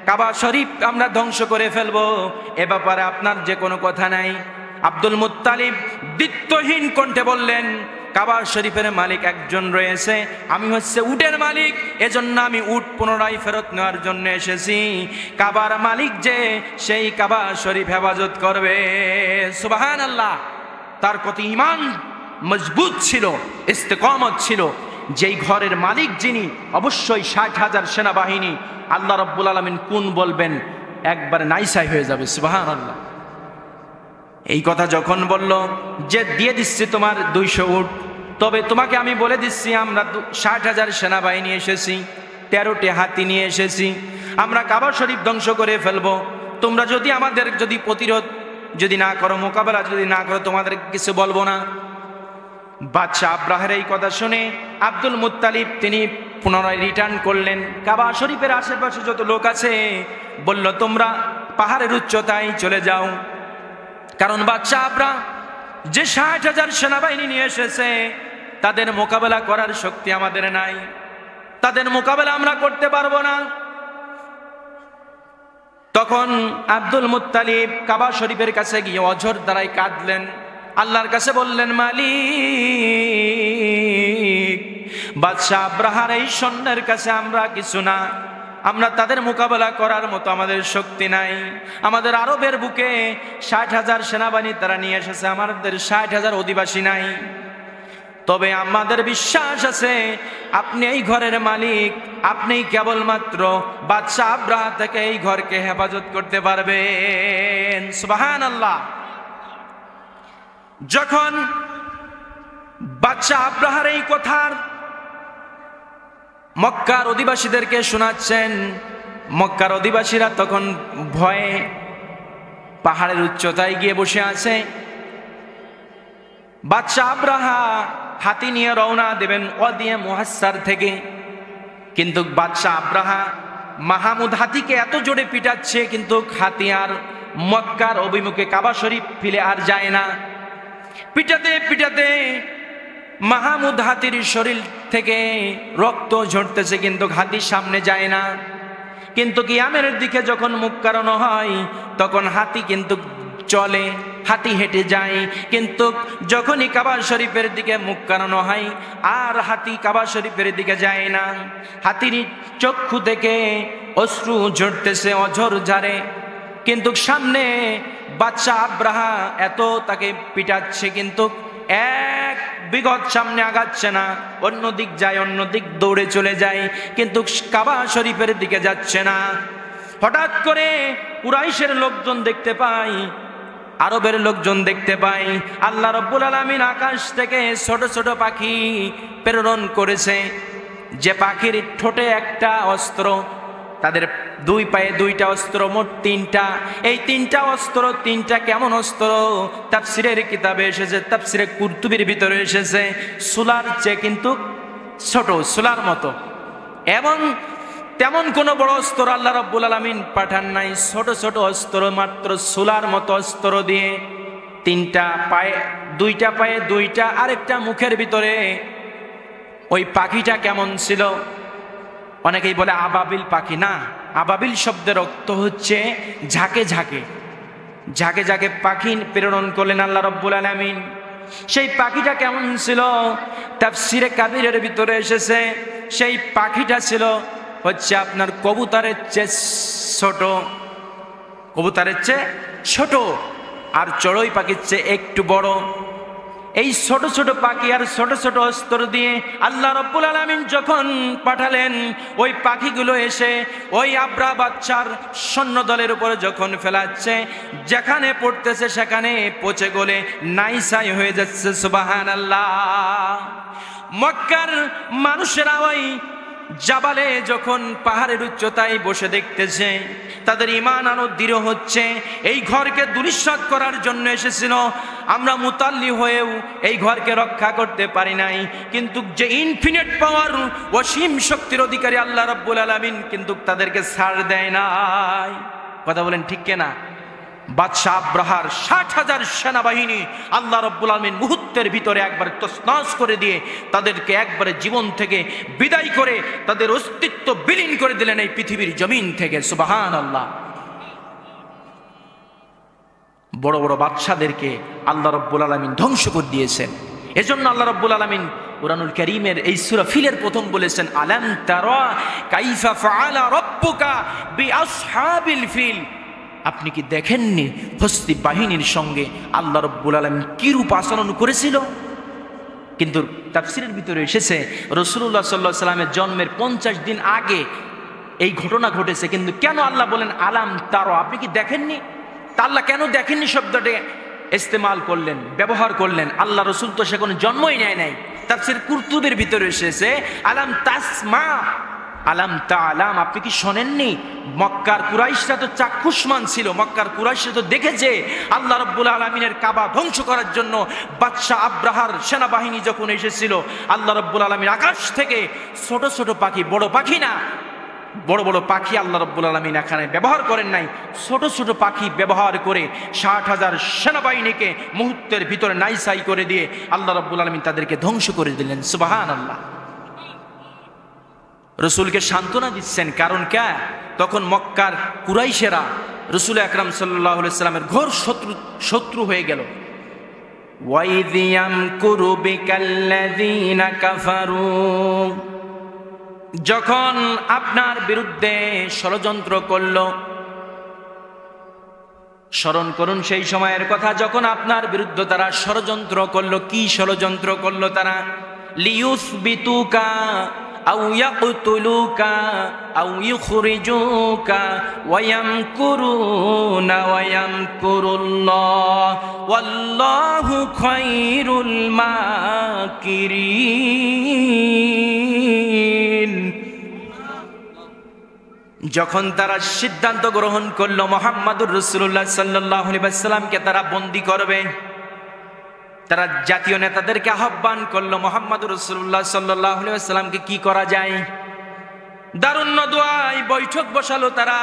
কাবা শরীফ আমরা ধ্বংস করে ফেলবো, এ ব্যাপারে আপনার যে কোনো কথা নাই। আব্দুল মুত্তালিব দ্বিত্বহীন কণ্ঠে বললেন কাবা শরীফের মালিক একজন রয়েছে, আমি হচ্ছে উটের মালিক, এজন্য আমি উট পুনরায় ফেরত নেওয়ার জন্য এসেছি। কাবার মালিক যে, সেই কাবা শরীফ হেফাজত করবে। সুবহানাল্লাহ। তার প্রতি ঈমান মজবুত ছিল, ইস্তেকামত ছিল। যেই ঘরের মালিক যিনি, অবশ্যই 60,000 সেনাবাহিনী আল্লাহ রাব্বুল আলামিন কোন বলবেন একবার নাইসাই হয়ে যাবে। সুবহানাল্লাহ। এই কথা যখন বলল যে দিয়ে দিচ্ছি তোমার 200 উট, তবে তোমাকে আমি বলে দিচ্ছি আমরা 60,000 সেনাবাহিনী এসেছি, 13টি হাতি নিয়ে এসেছি, আমরা কাবা শরীফ ধ্বংস করে ফেলবো। তোমরা যদি আমাদের প্রতিরোধ যদি না করো, মোকাবেলা যদি না করো, তোমাদের কিছু বলবো না। বাদশাহ আব্রাহার এই কথা শুনে আব্দুল মুত্তালিব তিনি পুনরায় রিটার্ন করলেন। কাবা শরীফের আশেপাশে যত লোক আছে বলল, তোমরা পাহাড়ের উচ্চতায় চলে যাও, কারণ বাদশাহ আবরাহ যে 60,000 সেনাবাহিনী নিয়ে এসেছে তাদের মোকাবেলা করার শক্তি আমাদের নাই, তাদের মোকাবেলা আমরা করতে পারবো না। তখন আব্দুল মুত্তালিব কাবা শরীফের কাছে গিয়ে অঝর দ্বারাই কাঁদলেন, আল্লাহর কাছে বললেন, মালিক, বাদশাহ আব্রাহার এই সৈন্যের কাছে আমরা কিছু না, আমরা তাদের মোকাবেলা করার মতো আমাদের শক্তি নাই। আমাদের আরবের বুকে 60,000 সেনাবাহিনী তারা নিয়ে এসেছে, আমাদের 60,000 অধিবাসী নাই। তবে আমাদের বিশ্বাস আছে আপনি এই ঘরের মালিক, আপনি কেবলমাত্র বাদশাহ আব্রাহা থেকে এই ঘরকে হেফাজত করতে পারবেন। সুবহানাল্লাহ। যখন বাদশাহ আব্রাহার এই কথার মক্কার অধিবাসীদেরকে শোনাচ্ছেন, মক্কার অধিবাসীরা তখন ভয়ে পাহাড়ের উচ্চতায় গিয়ে বসে আছে। বাদশাহ আব্রাহা হাতি নিয়ে রওনা দেবেন ওয়াদিয়ে মুহাসসার থেকে, কিন্তু বাদশাহ আব্রাহা মাহমুদ হাতিকে এত জোরে পিটাচ্ছে, কিন্তু হাতি আর মক্কার অভিমুখে কাবা শরীফ ফিরে আর যায় না। পিটাতে পিটাতে মাহমুদ হাতির শরীর থেকে রক্ত ঝরতেছে, কিন্তু হাতির সামনে যায় না। কিন্তু কিয়ামের দিকে যখন মুখ কারানো হয় তখন হাতি কিন্তু চলে, হাতি হেঁটে যায়, কিন্তু যখনই কাবা শরীফের দিকে মুখ কারানো হয় আর হাতি কাবা শরীফের দিকে যায় না। হাতির চক্ষু থেকে অশ্রু ঝরতেছে, অঝর ঝরে, কিন্তু সামনে বাদশাহ আব্রাহা এত তাকে পিটাচ্ছে, কিন্তু এক বিগত সামনে আগাচ্ছে না, অন্যদিক যায়, অন্যদিক দৌড়ে চলে যায়, কিন্তু কাবা শরীফের দিকে যাচ্ছে না। হঠাৎ করে কুরাইশের লোকজন দেখতে পায়, আরবের লোকজন দেখতে পায়, আল্লাহ রাব্বুল আলামিন আকাশ থেকে ছোট ছোট পাখি প্রেরণ করেছে, যে পাখির ঠোঁটে একটা অস্ত্র, তাদের দুই পায়ে দুইটা অস্ত্র, মোট তিনটা। এই তিনটা অস্ত্র, তিনটা কেমন অস্ত্র তাফসিরের কিতাবে এসেছে, তাফসিরে কুরতুবির ভিতরে এসেছে, সুলার চেয়ে কিন্তু ছোট, সুলার মতো। এবং তেমন কোনো বড় অস্ত্র আল্লাহ রাব্বুল আলামিন পাঠান নাই, ছোট ছোট অস্ত্র, মাত্র সুলার মতো অস্ত্র দিয়ে তিনটা পায়ে, দুইটা পায়ে দুইটা, আরেকটা মুখের ভিতরে। ওই পাখিটা কেমন ছিল? অনেকেই বলে আবাবিল পাখি, না, আবাবিল শব্দের অর্থ হচ্ছে ঝাঁকে ঝাঁকে, ঝাঁকে ঝাঁকে পাখি প্রেরণ করলেন আল্লাহ রাব্বুল আলামিন। সেই পাখিটা কেমন ছিল? তাফসিরে কাবিরের ভিতরে এসেছে, সেই পাখিটা ছিল হচ্ছে আপনার কবুতরের চেয়ে ছোট, কবুতরের চেয়ে ছোট, আর চড়ুই পাখির চেয়ে একটু বড়। এই ছোট ছোট পাখি আর ছোট ছোট অস্ত্র দিয়ে আল্লাহ রাব্বুল আলামিন যখন পাঠালেন, ওই পাখিগুলো এসে ওই আব্রাহা বাদশার সৈন্য দলের উপরে যখন ফেলাচ্ছে, যেখানে পড়তেছে সেখানে পচে গলে নাইসাই হয়ে যাচ্ছে। সুবহানাল্লাহ। মক্কার মানুষেরা ওই জাবালে যখন পাহাড়ের উচ্চতায় বসে দেখতেছে, তাদের ঈমান আরো দৃঢ় হচ্ছে। এই ঘরকে দুলিশাত করার জন্য এসেছিল, আমরা মুতাল্লি হয়েও এই ঘরকে রক্ষা করতে পারি নাই, কিন্তু যে ইনফিনিট পাওয়ার, অসীম শক্তির অধিকারী আল্লাহ রাব্বুল আলামিন কিন্তু তাদেরকে ছাড় দেয় নাই। কথা বলেন ঠিক কিনা? বাদশাহ আব্রাহার 60,000 সেনাবাহিনী আল্লাহ রাব্বুল আলামিন মুহূর্তের ভিতরে একবার তছনছ করে দিয়ে তাদেরকে একবারে জীবন থেকে বিদায় করে তাদের অস্তিত্ব বিলীন করে দিলেন এই পৃথিবীর জমিন থেকে। সুবহানাল্লাহ। বড় বড় বাদশাদেরকে আল্লাহ রাব্বুল আলামিন ধ্বংস করে দিয়েছেন। এজন্য আল্লাহ রাব্বুল আলামিন কুরআনুল কারীমের এই সূরা ফিলের প্রথম বলেছেন, আলাম তারা কাইফা ফাআলা রাব্বুকা বিআসহাবিল ফিল। আপনি কি দেখেননি হস্তি বাহিনীর সঙ্গে আল্লাহ রাব্বুল আলামিন কি রূপ আচরণ করেছিল? কিন্তু তাফসীরের ভিতরে এসেছে রাসূলুল্লাহ সাল্লাল্লাহু আলাইহি সাল্লামের জন্মের 50 দিন আগে এই ঘটনা ঘটেছে, কিন্তু কেন আল্লাহ বলেন আলাম তারা, আপনি কি দেখেননি? তা আল্লাহ কেন দেখেননি শব্দটি ইস্তেমাল করলেন, ব্যবহার করলেন? আল্লাহ রাসূল তো সে কোনো জন্মই নেয় নাই। তাফসীর কুরতুবির ভিতরে এসেছে আলাম তাসমা, আলাম তাআলাম, আপনি কি শোনেননি? মক্কার কুরাইশরা তো চাক্ষুষ্মান ছিল, মক্কার কুরাইশরা তো দেখেছে আল্লাহ রাব্বুল আলামিনের কাবা ধ্বংস করার জন্য বাদশা আব্রাহার সেনাবাহিনী যখন এসেছিল, আল্লাহ রাব্বুল আলামিন আকাশ থেকে ছোট ছোট পাখি, বড় পাখি না, বড় বড় পাখি আল্লাহ রাব্বুল আলামিন এখানে ব্যবহার করেন নাই, ছোট ছোট পাখি ব্যবহার করে 60,000 সেনাবাহিনীকে মুহূর্তের ভিতরে নাইসাই করে দিয়ে আল্লাহ রাব্বুল আলামিন তাদেরকে ধ্বংস করে দিলেন। সুবহানাল্লাহ। রসুলকে সান্ত্বনা দিচ্ছেন, কারণ কে? তখন মক্কার কুরাইশেরা রসুল আকরাম সাল্লাল্লাহু আলাইহি সাল্লামের ঘোর শত্রু হয়ে গেল। ওয়াইয ইয়ামকুরু বিকাল্লাযীনা কাফারু, যখন আপনার বিরুদ্ধে ষড়যন্ত্র করল, স্মরণ করুন সেই সময়ের কথা যখন আপনার বিরুদ্ধে তারা ষড়যন্ত্র করল। কি ষড়যন্ত্র করল তারা? লিয়ুসবিতুকা আও ইয়াকতুলুকা আও ইউখরিজুকা ওয়া ইয়ামকুরুনা ওয়া ইয়ামকুরুল্লাহ ওয়াল্লাহু খায়রুল মাকিরিন। যখন তারা সিদ্ধান্ত গ্রহণ করলো মুহাম্মদুর রাসূলুল্লাহ সাল্লাল্লাহু আলাইহি ওয়াসাল্লামকে তারা বন্দী করবে, তারা জাতীয় নেতাদেরকে আহ্বান করলো মুহাম্মদুর রাসূলুল্লাহ সাল্লাল্লাহু আলাইহি ওয়াসাল্লামকে কি করা যায়। দারুন নদওয়ায় বৈঠক বসালো তারা,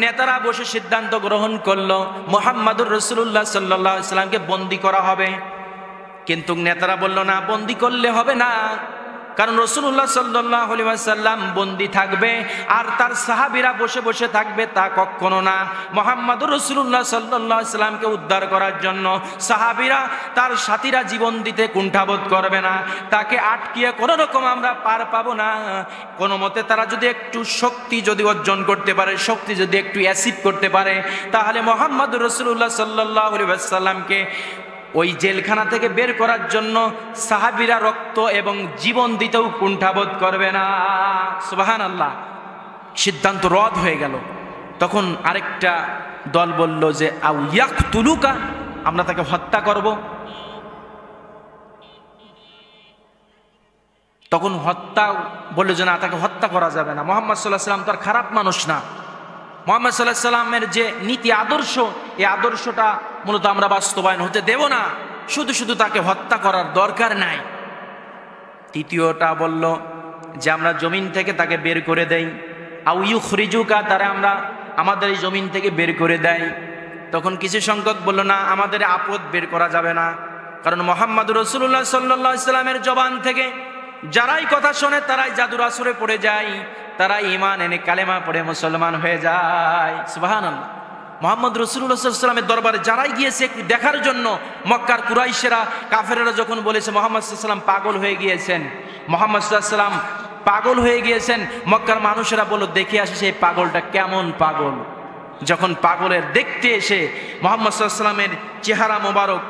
নেতারা বসে সিদ্ধান্ত গ্রহণ করলো মুহাম্মদুর রাসূলুল্লাহ সাল্লাল্লাহু আলাইহি ওয়াসাল্লামকে বন্দী করা হবে। কিন্তু নেতারা বলল না, বন্দী করলে হবে না, কারণ রাসূলুল্লাহ সাল্লাল্লাহু আলাইহি ওয়াসাল্লাম বন্দী থাকবে আর তার সাহাবীরা বসে বসে থাকবে, তা কখনো না। মুহাম্মদুর রাসূলুল্লাহ সাল্লাল্লাহু আলাইহি ওয়াসাল্লামকে উদ্ধার করার জন্য সাহাবীরা, তার সাথীরা জীবন দিতে কুণ্ঠাবোধ করবে না, তাকে আটকিয়ে কোনো রকম আমরা পার পাবো না। কোনো মতে তারা যদি একটু শক্তি যদি অর্জন করতে পারে, শক্তি যদি একটু অ্যাচিভ করতে পারে, তাহলে মুহাম্মদুর রাসূলুল্লাহ সাল্লাল্লাহু আলাইহি ওয়াসাল্লামকে ওই জেলখানা থেকে বের করার জন্য সাহাবীরা রক্ত এবং জীবন দিতেও কুণ্ঠাবোধ করবে না। সুবহানাল্লাহ। সিদ্ধান্ত রদ হয়ে গেল। তখন আরেকটা দল বলল যে আও ইয়াকতুলুকা, আমরা তাকে হত্যা করব। তখন হত্যা বলল যে না, তাকে হত্যা করা যাবে না, মুহাম্মদ সাল্লাল্লাহু আলাইহি ওয়াসাল্লাম তো আর খারাপ মানুষ না। মুহাম্মদ সাল্লাল্লাহু আলাইহি ওয়াসাল্লামের যে নীতি আদর্শ, এই আদর্শটা মূলত আমরা বাস্তবায়ন হতে দেব না, শুধু শুধু তাকে হত্যা করার দরকার নাই। তৃতীয়টা বলল যে আমরা জমিন থেকে তাকে বের করে দেই, আও ইউখরিজুকা, তারা আমরা আমাদের এই জমিন থেকে বের করে দেয়। তখন কিছু সংখ্যক বলল না, আমাদের আপদ বের করা যাবে না, কারণ মুহাম্মদুর রাসূলুল্লাহ সাল্লাল্লাহু আলাইহি ওয়াসাল্লামের জবান থেকে যারাই কথা শোনে তারাই জাদুর আসরে পড়ে যায়, তারা ঈমান এনে কালেমা পড়ে মুসলমান হয়ে যায়। সুবহানাল্লাহ। মুহাম্মদ রাসূলুল্লাহ সাল্লাল্লাহু আলাইহি ওয়াসাল্লামের দরবারে যারাই গিয়েছে একটু দেখার জন্য, মক্কার কুরাইশেরা, কাফেরেরা যখন বলেছে মুহাম্মদ সাল্লাল্লাহু আলাইহি ওয়াসাল্লাম পাগল হয়ে গিয়েছেন, মুহাম্মদ সাল্লাল্লাহু আলাইহি ওয়াসাল্লাম পাগল হয়ে গিয়েছেন, মক্কার মানুষেরা বলল দেখে আসে সেই পাগলটা কেমন পাগল। যখন পাগলের দেখতে এসে মুহাম্মদ সাল্লাল্লাহু আলাইহি ওয়াসাল্লামের চেহারা মোবারক,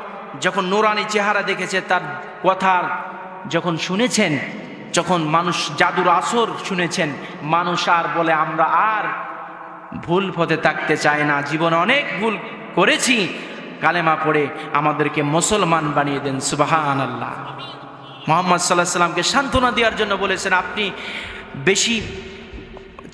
যখন নুরানি চেহারা দেখেছে, তার কথা যখন শুনেছেন, যখন মানুষ জাদুর আসর শুনেছেন, মানুষ আর বলে আমরা আর ভুল পথে থাকতে চাই না, জীবনে অনেক ভুল করেছি, কালেমা পড়ে আমাদেরকে মুসলমান বানিয়ে দেন। সুবহানাল্লাহ। মুহাম্মদ সাল্লাল্লাহু আলাইহি ওয়াসাল্লামকে সান্ত্বনা দেওয়ার জন্য বলেছেন আপনি বেশি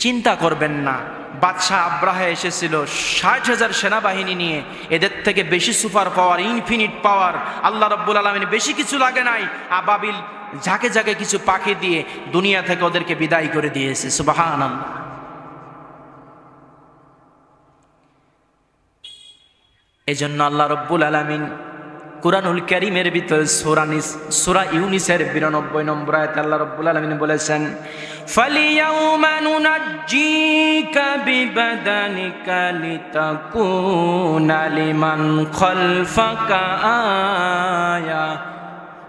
চিন্তা করবেন না, বাদশাহ আব্রাহা এসেছিল 60,000 সেনাবাহিনী নিয়ে, এদের থেকে বেশি সুপার পাওয়ার, ইনফিনিট পাওয়ার আল্লাহ রাব্বুল আলামিন, বেশি কিছু লাগে নাই, আবাবিল ঝাঁকে ঝাঁকে কিছু পাখি দিয়ে দুনিয়া থেকে ওদেরকে বিদায় করে দিয়েছে। সুবহানাল্লাহ। এজন্য আল্লাহ রাব্বুল আলামিন কুরআনুল কারীমের ভিতরে সূরা ইউনিসের 92 নম্বর আয়াতে আল্লাহ রাব্বুল আলামিন বলেছেন, ফালিয়াউমা নুনাজ্জিকা বিবাদানিকা লিতাকুনা লিমান খালফাকা আয়া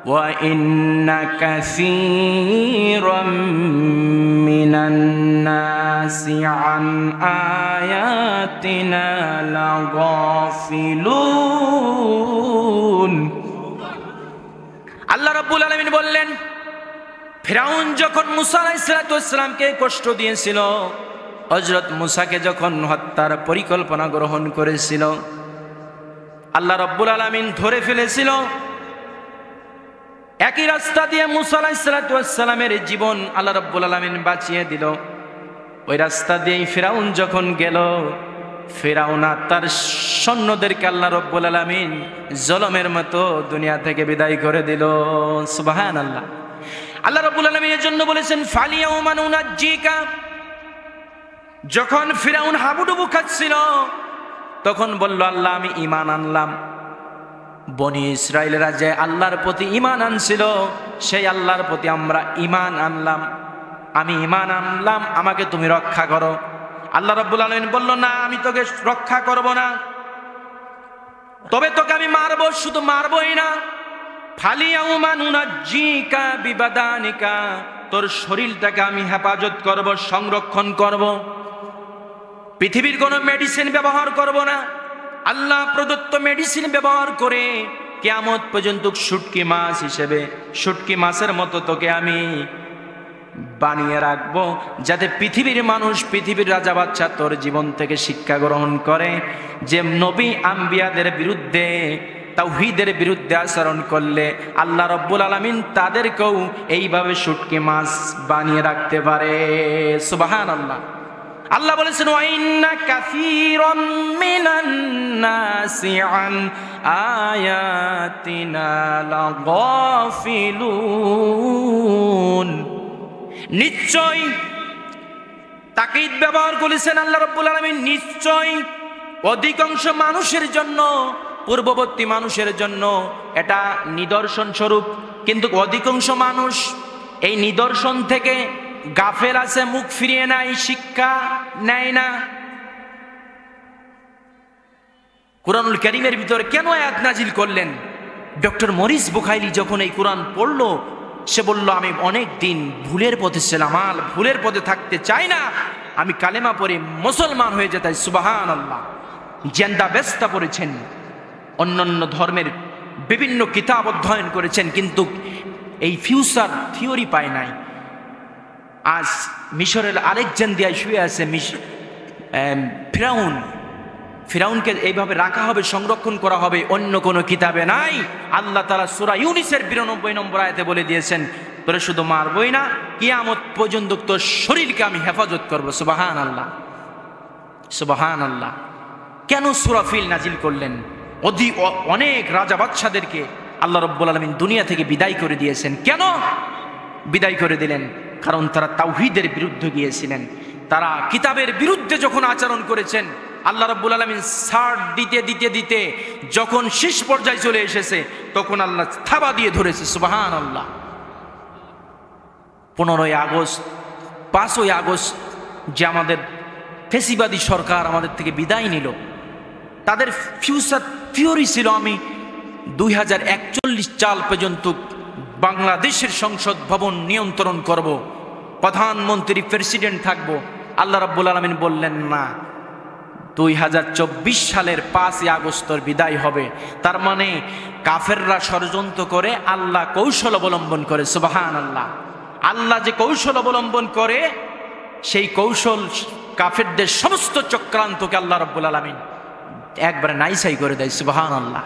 ওয়া ইন্না কাসীরাম মিনান নাসি আন আয়াতিনা লাগাফিলুন। আল্লাহ রাব্বুল আলামিন বললেন, ফিরাউন যখন মুসা আলাইহিস সালামকে কষ্ট দিয়েছিল, হযরত মুসাকে যখন হত্যার পরিকল্পনা গ্রহণ করেছিল, আল্লাহ রাব্বুল আলামিন ধরে ফেলেছিল, একই রাস্তা দিয়ে মুসা আলাইহিস সালামের জীবন আল্লাহ রাব্বুল আলামিন বাঁচিয়ে দিল। ওই রাস্তা দিয়েই ফিরাউন যখন গেল, ফিরাউন আর তার সৈন্যদেরকে আল্লাহ রাব্বুল আলামিন জলমের মতো দুনিয়া থেকে বিদায় করে দিল। সুবহানাল্লাহ। আল্লাহ রাব্বুল আলামিন এর জন্য বলেছেন ফালিয়াউমা নুনাজ্জিকা। যখন ফিরাউন হাবুডুবু খাচ্ছিল তখন বলল, আল্লাহ আমি ঈমান আনলাম। বনি ইসরাইলেরা যে আল্লাহর প্রতি ঈমান আনছিল, সেই আল্লাহর প্রতি আমরা ঈমান আনলাম। আমি ঈমান আনলাম, আমাকে তুমি রক্ষা করো। আল্লাহ রাব্বুল আলামিন বলল, না আমি তোকে রক্ষা করব না, তবে তোকে আমি মারবো। শুধু মারবই না, ফালিয়াউমা নুনাজ্জিকা বিবাদানিকা, তোর শরীরটাকে আমি হেফাজত করব, সংরক্ষণ করব। পৃথিবীর কোনো মেডিসিন ব্যবহার করব না, আল্লাহ প্রদত্ত মেডিসিন ব্যবহার করে কিয়ামত পর্যন্ত শুটকি মাছ হিসেবে, শুটকি মাছের মতো তোকে আমি বানিয়ে রাখবো, যাতে পৃথিবীর মানুষ, পৃথিবীর রাজা বাদশা তোর জীবন থেকে শিক্ষা গ্রহণ করে যে নবী আম্বিয়াদের বিরুদ্ধে, তাওহীদের বিরুদ্ধে আচরণ করলে আল্লাহ রাব্বুল আলামিন তাদেরকেও এইভাবে শুটকি মাছ বানিয়ে রাখতে পারে। সুবহানাল্লাহ। আল্লাহ বলেছেন ওয়া ইন্না কাসীরাম মিনান নাসি আন আয়াতিনা লাগাফিলুন। নিশ্চয়, তাকিদ ব্যবহার করেছেন আল্লাহ রাব্বুল আলামিন, নিশ্চয় অধিকাংশ মানুষের জন্য, পূর্ববর্তী মানুষের জন্য এটা নিদর্শন স্বরূপ, কিন্তু অধিকাংশ মানুষ এই নিদর্শন থেকে গাফেল আছে, মুখ ফিরিয়ে নাই, শিক্ষা নেয় না। কুরআনুল কারীমের ভিতরে কেন আয়াত নাজিল করলেন? ডক্টর মরিস বুখাইলি যখন এই কুরআন পড়লো, সে বলল আমি অনেক দিন ভুলের পথে ছিলাম, আর ভুলের পথে থাকতে চাই না, আমি কালেমা পড়ে মুসলমান হয়ে যেতে। সুবহানাল্লাহ। জেন্দা বেস্তা পড়েছেন, অন্যান্য ধর্মের বিভিন্ন কিতাব অধ্যয়ন করেছেন, কিন্তু এই ফিউচার থিওরি পায় নাই। আজ মিশরের আলেকজান্দ্রিয়ায় শুয়ে আছে ফিরাউনকে এইভাবে রাখা হবে, সংরক্ষণ করা হবে, অন্য কোনো কিতাবে নাই। আল্লাহ তাআলা সূরা ইউনিসের 92 নম্বর আয়াতে বলে দিয়েছেন, তোরে শুধু মারবই না, কিয়ামত পর্যন্ত তোর শরীরকে আমি হেফাজত করব। সুবহানাল্লাহ, সুবহানাল্লাহ। কেন সূরা ফিল নাজিল করলেন? অনেক রাজা বাদশাদেরকে আল্লাহ রাব্বুল আলামিন দুনিয়া থেকে বিদায় করে দিয়েছেন। কেন বিদায় করে দিলেন? কারণ তারা তাওহীদের বিরুদ্ধে গিয়েছিলেন, তারা কিতাবের বিরুদ্ধে যখন আচরণ করেছেন। আল্লাহ রাব্বুল আলামিন ছাড় দিতে দিতে দিতে যখন শেষ পর্যায়ে চলে এসেছে, তখন আল্লাহ থাবা দিয়ে ধরেছে। সুবহানাল্লাহ। 15ই আগস্ট, 5ই আগস্ট যে আমাদের ফেসিবাদী সরকার আমাদের থেকে বিদায় নিল, তাদের ফিউচার থিওরি ছিল আমি 2041 সাল পর্যন্ত বাংলাদেশের সংসদ ভবন নিয়ন্ত্রণ করব, প্রধানমন্ত্রী প্রেসিডেন্ট থাকব। আল্লাহ রাব্বুল আলামিন বললেন না, 2024 সালের 5ই আগস্টের বিদায় হবে। তার মানে কাফেররা ষড়যন্ত্র করে, আল্লাহ কৌশল অবলম্বন করে। সুবহানাল্লাহ। আল্লাহ যে কৌশল অবলম্বন করে, সেই কৌশল কাফেরদের সমস্ত চক্রান্তকে আল্লাহ রাব্বুল আলামিন একবারে নাইসাই করে দেয়। সুবহানাল্লাহ।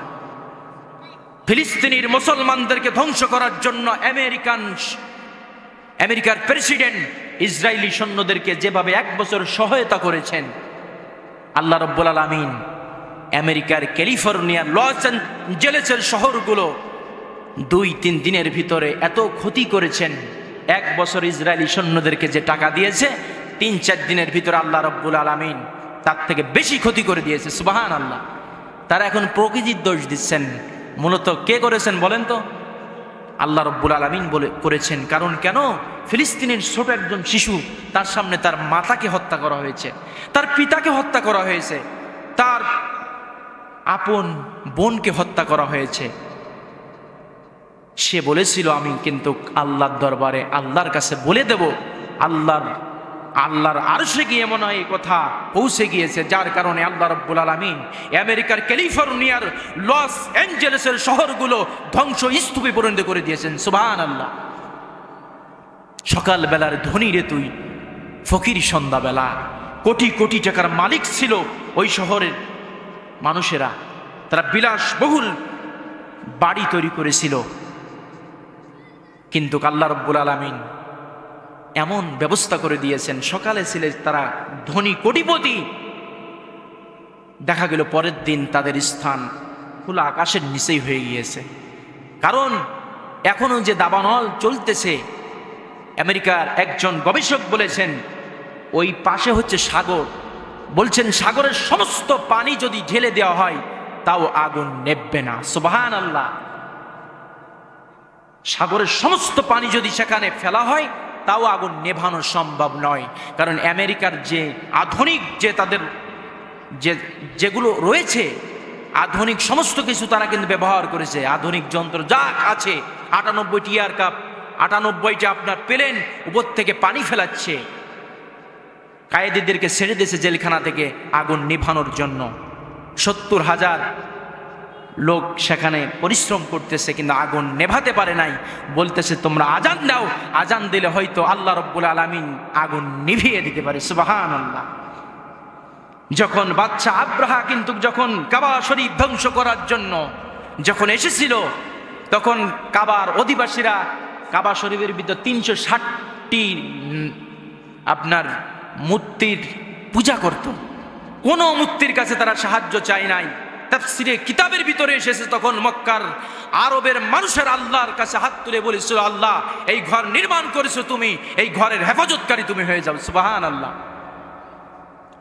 ফিলিস্তিনের মুসলমানদেরকে ধ্বংস করার জন্য আমেরিকার প্রেসিডেন্ট ইসরায়েলি সৈন্যদেরকে যেভাবে 1 বছর সহায়তা করেছেন, আল্লাহ রাব্বুল আলামিন আমেরিকার ক্যালিফোর্নিয়ার লস অ্যাঞ্জেলেসের শহরগুলো 2-3 দিনের ভিতরে এত ক্ষতি করেছেন। 1 বছর ইসরায়েলি সৈন্যদেরকে যে টাকা দিয়েছে, 3-4 দিনের ভিতরে আল্লাহ রাব্বুল আলামিন তার থেকে বেশি ক্ষতি করে দিয়েছে। সুবহানাল্লাহ। তারা এখন প্রকৃতির দোষ দিচ্ছেন, মূলত কে করেছেন বলেন তো? আল্লাহ রাব্বুল আলামিন বলে করেছেন। কারণ কেন? ফিলিস্তিনের ছোট একজন শিশু, তার সামনে তার মাতাকে হত্যা করা হয়েছে, তার পিতাকে হত্যা করা হয়েছে, তার আপন বোনকে হত্যা করা হয়েছে। সে বলেছিল আমি কিন্তু আল্লাহর দরবারে, আল্লাহর কাছে বলে দেব। আল্লাহর আরশে গিয়ে মনে হয় এই কথা পৌঁছে গিয়েছে, যার কারণে আল্লাহ রাব্বুল আলামিন আমেরিকার ক্যালিফোর্নিয়ার লস অ্যাঞ্জেলেসের শহরগুলো ধ্বংস স্তূপে পরিণত করে দিয়েছেন। সুবহানাল্লাহ। সকালবেলার ধনী রে তুই, ফকির সন্ধ্যাবেলা। কোটি কোটি টাকার মালিক ছিল ওই শহরের মানুষেরা, তারা বিলাসবহুল বাড়ি তৈরি করেছিল, কিন্তু আল্লাহ রাব্বুল আলামিন এমন ব্যবস্থা করে দিয়েছেন, সকালে ছিল তারা ধনী কোটিপতি, দেখা গেল পরের দিন তাদের স্থান খোলা আকাশের নিচেই হয়ে গিয়েছে। কারণ এখনো যে দাবানল চলতেছে, আমেরিকার একজন গবেষক বলেছেন ওই পাশে হচ্ছে সাগর, বলছেন সাগরের সমস্ত পানি যদি ঢেলে দেওয়া হয় তাও আগুন নেভবে না। সুবহানাল্লাহ। সাগরের সমস্ত পানি যদি সেখানে ফেলা হয় তাও আগুন নেভানো সম্ভব নয়। কারণ আমেরিকার যে আধুনিক যে তাদের যেগুলো রয়েছে, আধুনিক সমস্ত কিছু তারা কিন্তু ব্যবহার করেছে, আধুনিক যন্ত্র যা আছে, 98টি এয়ারক্রাফট, 98টা আপনার প্লেন উপর থেকে পানি ফেলাচ্ছে, কায়েদিদেরকে ছেড়ে দিয়েছে জেলখানা থেকে আগুন নিভানোর জন্য। 70,000 লোক সেখানে পরিশ্রম করতেছে, কিন্তু আগুন নেভাতে পারে নাই। বলতেছে তোমরা আজান দাও, আজান দিলে হয়তো আল্লাহ রাব্বুল আলামিন আগুন নিভিয়ে দিতে পারে। সুবহানাল্লাহ। যখন বাদশা আব্রাহা কিন্তু যখন কাবা শরীফ ধ্বংস করার জন্য যখন এসেছিল, তখন কাবার অধিবাসীরা কাবা শরীফের ভিতর 360টি আপনার মূর্তির পূজা করত। কোন মূর্তির কাছে তারা সাহায্য চায় নাই। তাফসিরে কিতাবের ভিতরে এসেছে তখন মক্কার আরবের মানুষের আল্লাহর কাছে হাত তুলে বলেছিল, আল্লাহ এই ঘর নির্মাণ করেছো তুমি, এই ঘরের হেফাজতকারী তুমি হয়ে যাও। সুবহানাল্লাহ।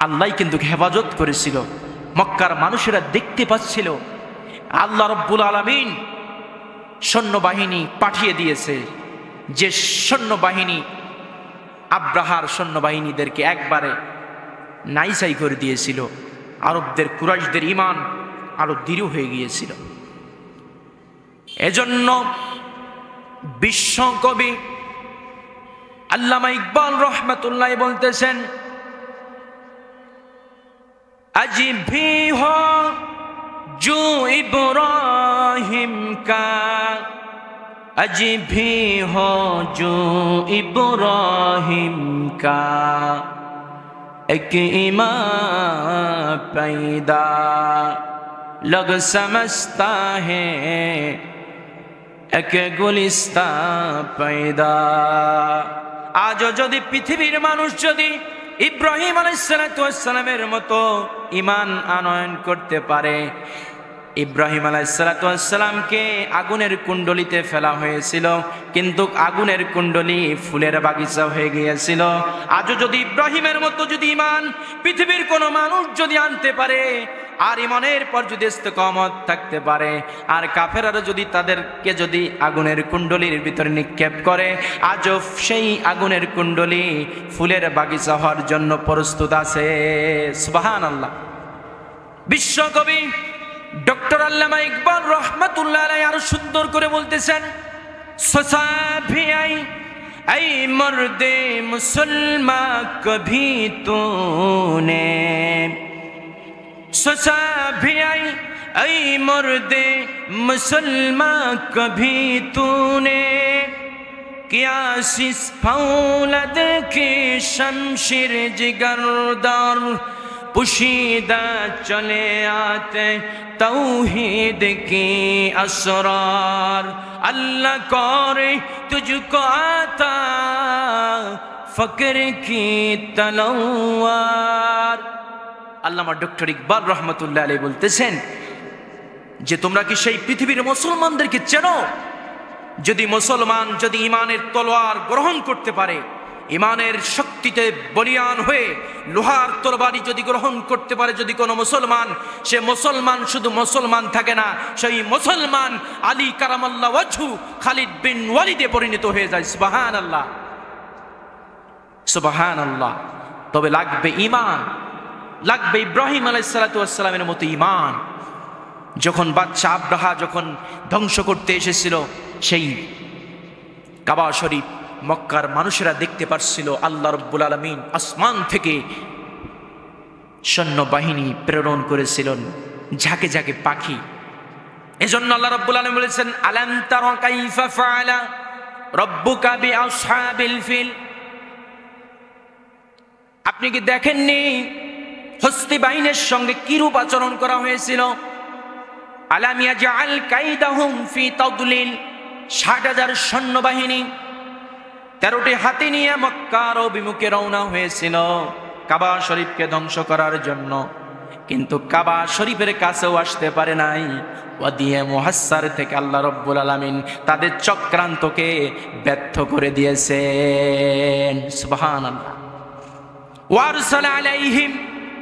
আল্লাহ কিন্তু হেফাজত করেছিল। মক্কার মানুষেরা দেখতে পাচ্ছিল আল্লাহ রাব্বুল আলামিন সৈন্যবাহিনী পাঠিয়ে দিয়েছে, যে সৈন্যবাহিনী আব্রাহার সৈন্যবাহিনীদেরকে একবারে নাইসাই করে দিয়েছিল। আরবদের কুরাইশদের ঈমান আরো দৃঢ় হয়ে গিয়েছিল। এজন্য বিশ্বকবি আল্লামা ইকবাল রহমাতুল্লাহ বলতেছেন, अजीब भी हो जो इब्राहिम का, अजीब भी हो जो इब्राहिम का, एक ईमान पैदा लग समझता है, एक गुलिस्ता पैदा। आज যদি পৃথিবীর মানুষ যদি ইব্রাহিম আলাইহিসসালামের মতো ঈমান আনয়ন করতে পারে, ইব্রাহিম আলাইহিসসালামকে আগুনের কুণ্ডলিতে ফেলা হয়েছিল, কিন্তু আগুনের কুণ্ডলি ফুলের বাগিচা হয়ে গিয়েছিল। আজও যদি ইব্রাহিমের মতো যদি ঈমান পৃথিবীর কোনো মানুষ যদি আনতে পারে, আর ঈমানের পর যদি ইস্তেকামত থাকতে পারে, আর কাফেররা যদি তাদেরকে যদি আগুনের কুণ্ডলীর ভিতরে নিক্ষেপ করে, আজও সেই আগুনের কুণ্ডলী ফুলের বাগিচা হওয়ার জন্য প্রস্তুত আছে। সুবহানাল্লাহ। বিশ্বকবি ডক্টর আল্লামা ইকবাল রহমাতুল্লাহ আলাইহি আরো সুন্দর করে বলতেছেন, সসা ভি আই এই মর্দে মুসলমান কভি তূনে, সসা ভি আই এই মর্দে মুসলমান কভি তূনে, কিয়া সিস ফৌলদ কি শমশির জিগরদার, পুশিদা চলে আতে तौहीद की असरार, अल्लाह करे तुझको आता फक्र की तलवार। আল্লামা ডক্টর ইকবাল রহমাতুল্লাহ আলাইহি বলতেছেন যে তোমরা কি সেই পৃথিবীর মুসলমানদেরকে চেনো? যদি মুসলমান যদি ঈমানের তলোয়ার গ্রহণ করতে পারে, ঈমানের শক্তিতে বলিয়ান হয়ে লোহার তরবারি যদি গ্রহণ করতে পারে যদি কোনো মুসলমান, সে মুসলমান শুধু মুসলমান থাকে না, সেই মুসলমান আলী কারামাল্লাহ ওয়াজহু খালিদ বিন ওয়ালিদে পরিণত হয়ে যায়। সুবহানাল্লাহ, সুবহানাল্লাহ। তবে লাগবে ঈমান, লাগবে ইব্রাহিম আলাইহিস সালাতু ওয়াস সালামের মতো ঈমান। যখন বাদশা আব্রাহা যখন ধ্বংস করতে এসেছিল সেই কাবা শরীফ, মক্কার মানুষেরা দেখতে পাচ্ছিল আল্লাহ রাব্বুল আলামিন আসমান থেকে সৈন্যবাহিনী প্রেরণ করেছিলেন, ঝাঁকে ঝাঁকে পাখি। এজন্য আল্লাহ রাব্বুল আলামিন বলেছেন, আলাম তারা কাইফা ফাআলা রাব্বুকা বিআসহাবিল ফিল। আপনি কি দেখেননি হস্তি বাহিনীর সঙ্গে কিরূপ আচরণ করা হয়েছিল? আলাম ইয়াজআল কাইদাহুম ফি তাদলিল, 60,000 সৈন্যবাহিনী 13টি হাতি নিয়ে মক্কার অভিমুখে রওনা হয়েছিল কাবা শরীফকে ধ্বংস করার জন্য, কিন্তু কাবা শরীফের কাছেও আসতে পারে নাই। ওয়াদিয়ে মুহাসসার থেকে আল্লাহ রাব্বুল আলামিন তাদের চক্রান্তকে ব্যর্থ করে দিয়েছেন। সুবহানাল্লাহ। ওয়ারসালা আলাইহিম,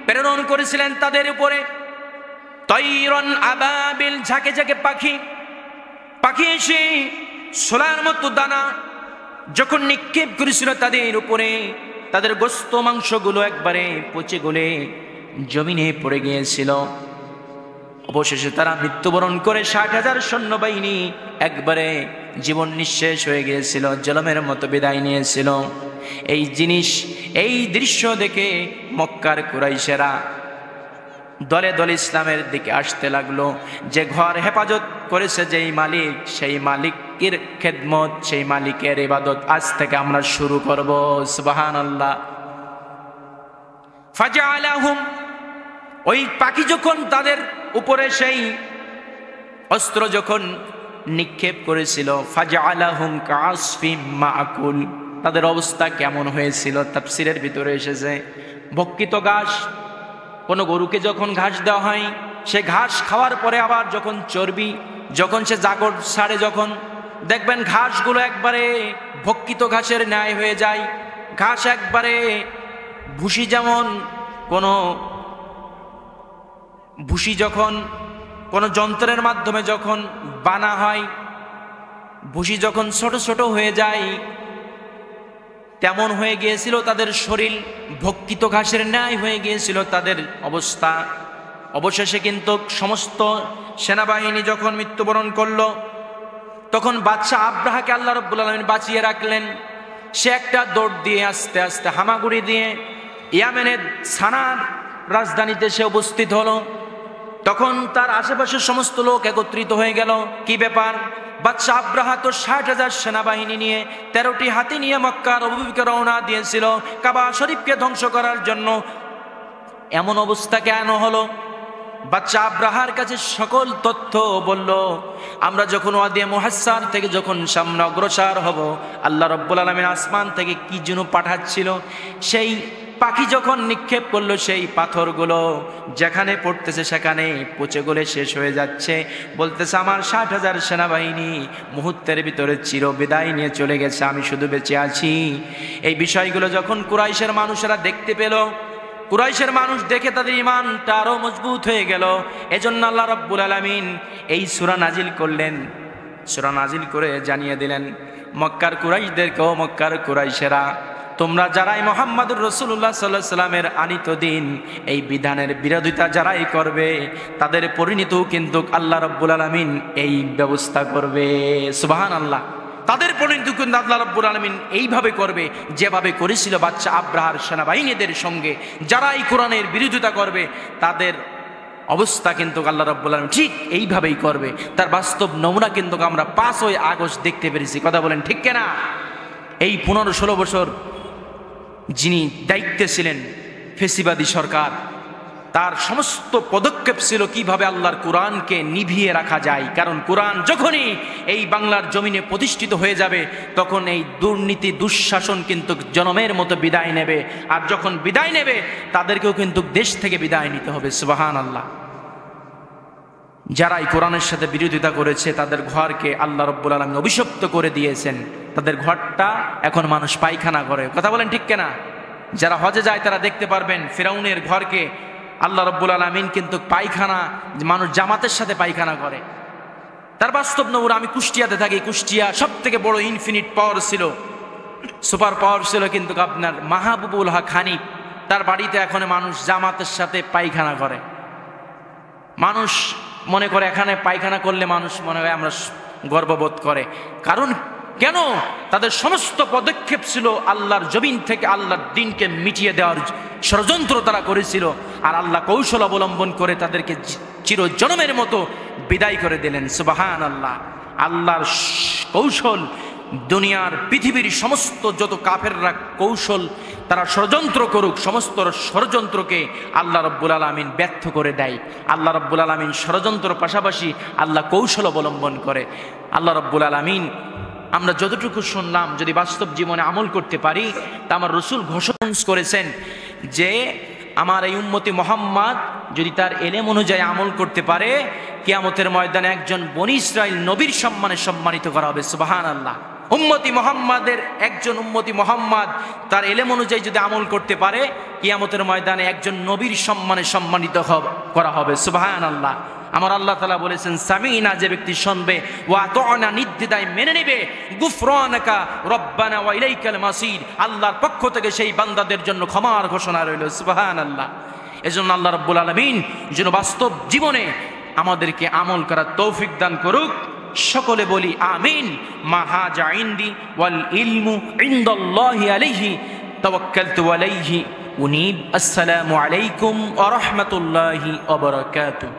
প্রেরণ করেছিলেন তাদের উপরে তায়রান আবাবিল, ঝাঁকে ঝাঁকে পাখি। পাখি এসে সোলার মতো দানা যখন নিক্ষেপ করেছিল তাদের উপরে, তাদের গোস্ত মাংসগুলো একবারে পচে গলে জমিনে পড়ে গিয়েছিল। অবশেষে তারা মৃত্যুবরণ করে 60,000 সৈন্যবাহিনী একবারে জীবন নিঃশেষ হয়ে গিয়েছিল, জলমের মতো বিদায় নিয়েছিল। এই দৃশ্য দেখে মক্কার কুরাইশেরা দলে দলে ইসলামের দিকে আসতে লাগলো। যে ঘর হেফাজত করেছে যেই মালিক, সেই মালিকের খেদমত, সেই মালিকের ইবাদত আজ থেকে আমরা শুরু করব। সুবহানাল্লাহ। ফাজআলাহুম, ওই পাখি যখন তাদের উপরে সেই অস্ত্র যখন নিক্ষেপ করেছিল, ফাজআলাহুম কাআসফিম মাআকুল, তাদের অবস্থা কেমন হয়েছিল তাফসীরের ভিতরে এসেছে, ভক্ষিত ঘাস। কোনো গরুকে যখন ঘাস দেওয়া হয়, সে ঘাস খাওয়ার পরে আবার যখন চর্বি, যখন সে জাগর ছাড়ে, যখন দেখবেন ঘাসগুলো একবারে ভক্ষিত ঘাসের ন্যায় হয়ে যায়। ঘাস একবারে ভুসি, যেমন কোনো ভুসি যখন কোনো যন্ত্রের মাধ্যমে যখন বানা হয়, ভুসি যখন ছোট ছোট হয়ে যায়, তেমন হয়ে গিয়েছিল তাদের শরীর, ভক্ষিত ঘাসের ন্যায় হয়ে গিয়েছিল তাদের অবস্থা। অবশেষে কিন্তু সমস্ত সেনাবাহিনী যখন মৃত্যুবরণ করলো, তখন বাদশাহ আব্রাহাকে আল্লাহ রাব্বুল আলামিন বাঁচিয়ে রাখলেন। সে একটা দৌড় দিয়ে আস্তে আস্তে হামাগুড়ি দিয়ে ইয়ামেনের সানার রাজধানীতে সে উপস্থিত হলো। তখন তার আশেপাশের সমস্ত লোক একত্রিত হয়ে গেল। কি ব্যাপার? বাদশাহ আব্রাহা তো 60,000 সেনাবাহিনী নিয়ে 13টি হাতি নিয়ে মক্কার অভিমুখে রওনা দিয়েছিল কাবা শরীফকে ধ্বংস করার জন্য। এমন অবস্থা কেন হলো? বাদশাহ আব্রাহার কাছে সকল তথ্য বলল। আমরা যখন ওয়াদিয়ে মুহাসসার থেকে যখন সামনে অগ্রসর হব, আল্লাহ রাব্বুল আলামিন আসমান থেকে কি যেন পাঠাচ্ছিল। সেই পাখি যখন নিক্ষেপ করলো, সেই পাথরগুলো যেখানে পড়তেছে সেখানে পচে গলে শেষ হয়ে যাচ্ছে। বলতেছে আমার 60,000 সেনাবাহিনী মুহূর্তের ভিতরে চির বিদায় নিয়ে চলে গেছে, আমি শুধু বেঁচে আছি। এই বিষয়গুলো যখন কুরাইশের মানুষেরা দেখতে পেল, কুরাইশের মানুষ দেখে তাদের ঈমানটা আরো মজবুত হয়ে গেল। এজন্য আল্লাহ রাব্বুল আলামিন এই সূরা নাজিল করলেন। সূরা নাজিল করে জানিয়ে দিলেন মক্কার কুরাইশদেরকেও, মক্কার কুরাইশেরা, তোমরা যারাই মুহাম্মদুর রাসূলুল্লাহ সাল্লাল্লাহু আলাইহি সাল্লামের আনিত দিন, এই বিধানের বিরোধিতা যারাই করবে, তাদের পরিণতিও কিন্তু আল্লাহ রাব্বুল আলামিন এই ব্যবস্থা করবে। সুবহানাল্লাহ। তাদের পরিণতি কিন্তু আল্লাহ রাব্বুল আলামিন এইভাবে করবে যেভাবে করেছিল বাদশা আব্রাহার সেনাবাহিনীদের সঙ্গে। যারাই কোরআনের বিরোধিতা করবে, তাদের অবস্থা কিন্তু আল্লাহ রাব্বুল আলামিন ঠিক এইভাবেই করবে। তার বাস্তব নমুনা কিন্তু আমরা 5ই আগস্ট দেখতে পেরেছি। কথা বলেন ঠিক কিনা? এই 15-16 বছর যিনি দায়িত্বে ছিলেন ফেসিবাদী সরকার, তার সমস্ত পদক্ষেপ ছিল কিভাবে আল্লাহর কোরআনকে নিভিয়ে রাখা যায়। কারণ কোরআন যখনই এই বাংলার জমিনে প্রতিষ্ঠিত হয়ে যাবে, তখন এই দুর্নীতি দুঃশাসন কিন্তু জনমের মতো বিদায় নেবে। আর যখন বিদায় নেবে, তাদেরকেও কিন্তু দেশ থেকে বিদায় নিতে হবে। সুবহানাল্লাহ। যারা এই কোরআনের সাথে বিরোধিতা করেছে, তাদের ঘরকে আল্লাহ রাব্বুল আলামিন অভিশপ্ত করে দিয়েছেন। তাদের ঘরটা এখন মানুষ পায়খানা করে। কথা বলেন ঠিক কিনা? যারা হজে যায় তারা দেখতে পারবেন ফিরাউনের ঘরকে আল্লাহ রাব্বুল আলামিন কিন্তু পায়খানা, মানুষ জামাতের সাথে পায়খানা করে। তার বাস্তব নমুনা। আমি কুষ্টিয়াতে থাকি। কুষ্টিয়া সব থেকে বড় ইনফিনিট পাওয়ার ছিল, সুপার পাওয়ার ছিল কিন্তু আপনার মাহবুবুল হক হানিফ। তার বাড়িতে এখন মানুষ জামাতের সাথে পায়খানা করে। মানুষ মনে করে এখানে পায়খানা করলে মানুষ মনে হয় আমরা গর্ববোধ করে। কারণ কেন? তাদের সমস্ত পদক্ষেপ ছিল আল্লাহর জমিন থেকে আল্লাহর দ্বীনকে মিটিয়ে দেওয়ার ষড়যন্ত্র তারা করেছিল। আর আল্লাহ কৌশল অবলম্বন করে তাদেরকে চিরজনমের মতো বিদায় করে দিলেন। সুবহানাল্লাহ। আল্লাহর কৌশল, দুনিয়ার পৃথিবীর সমস্ত যত কাফেররা কৌশল তারা ষড়যন্ত্র করুক, সমস্ত ষড়যন্ত্রকে আল্লাহ রাব্বুল আলামিন ব্যর্থ করে দেয়। আল্লাহ রাব্বুল আলামিন ষড়যন্ত্রের পাশাপাশি আল্লাহ কৌশল অবলম্বন করে। আল্লাহ রাব্বুল আলামিন আমরা যতটুকু শুনলাম যদি বাস্তব জীবনে আমল করতে পারি, তা আমার রাসূল ঘোষণা করেছেন যে আমার এই উম্মতি মুহাম্মদ যদি তার এলেম অনুযায়ী আমল করতে পারে, কিয়ামতের ময়দানে একজন বনী ইসরাইল নবীর সম্মানে সম্মানিত করা হবে। সুবহানাল্লাহ। উম্মতি মুহাম্মাদের একজন উম্মতি মুহাম্মদ তার এলেম অনুযায়ী যদি আমল করতে পারে, কিয়ামতের ময়দানে একজন নবীর সম্মানে সম্মানিত করা হবে। সুবহানাল্লাহ। আমার আল্লাহ তাআলা বলেছেন, সামিনা, যে ব্যক্তি শুনবে, ওয়া আতানা, নির্দ্বিধায় মেনে নেবে, গুফরানাকা রব্বানা ওয়া ইলাইকাল মাসির, আল্লাহর পক্ষ থেকে সেই বান্দাদের জন্য ক্ষমার ঘোষণা রইল। সুবহানাল্লাহ। এজন্য আল্লাহ রাব্বুল আলামিন যেন বাস্তব জীবনে আমাদেরকে আমল করার তৌফিক দান করুক। সকলে বলি আমিন। মা হাজা ইনদি ওয়াল ইলমু ইনদাল্লাহি আলাইহি তাওয়াক্কালতু আলাইহি উনীব। আসসালামু আলাইকুম ওয়া রাহমাতুল্লাহি ওয়া বারাকাতুহু।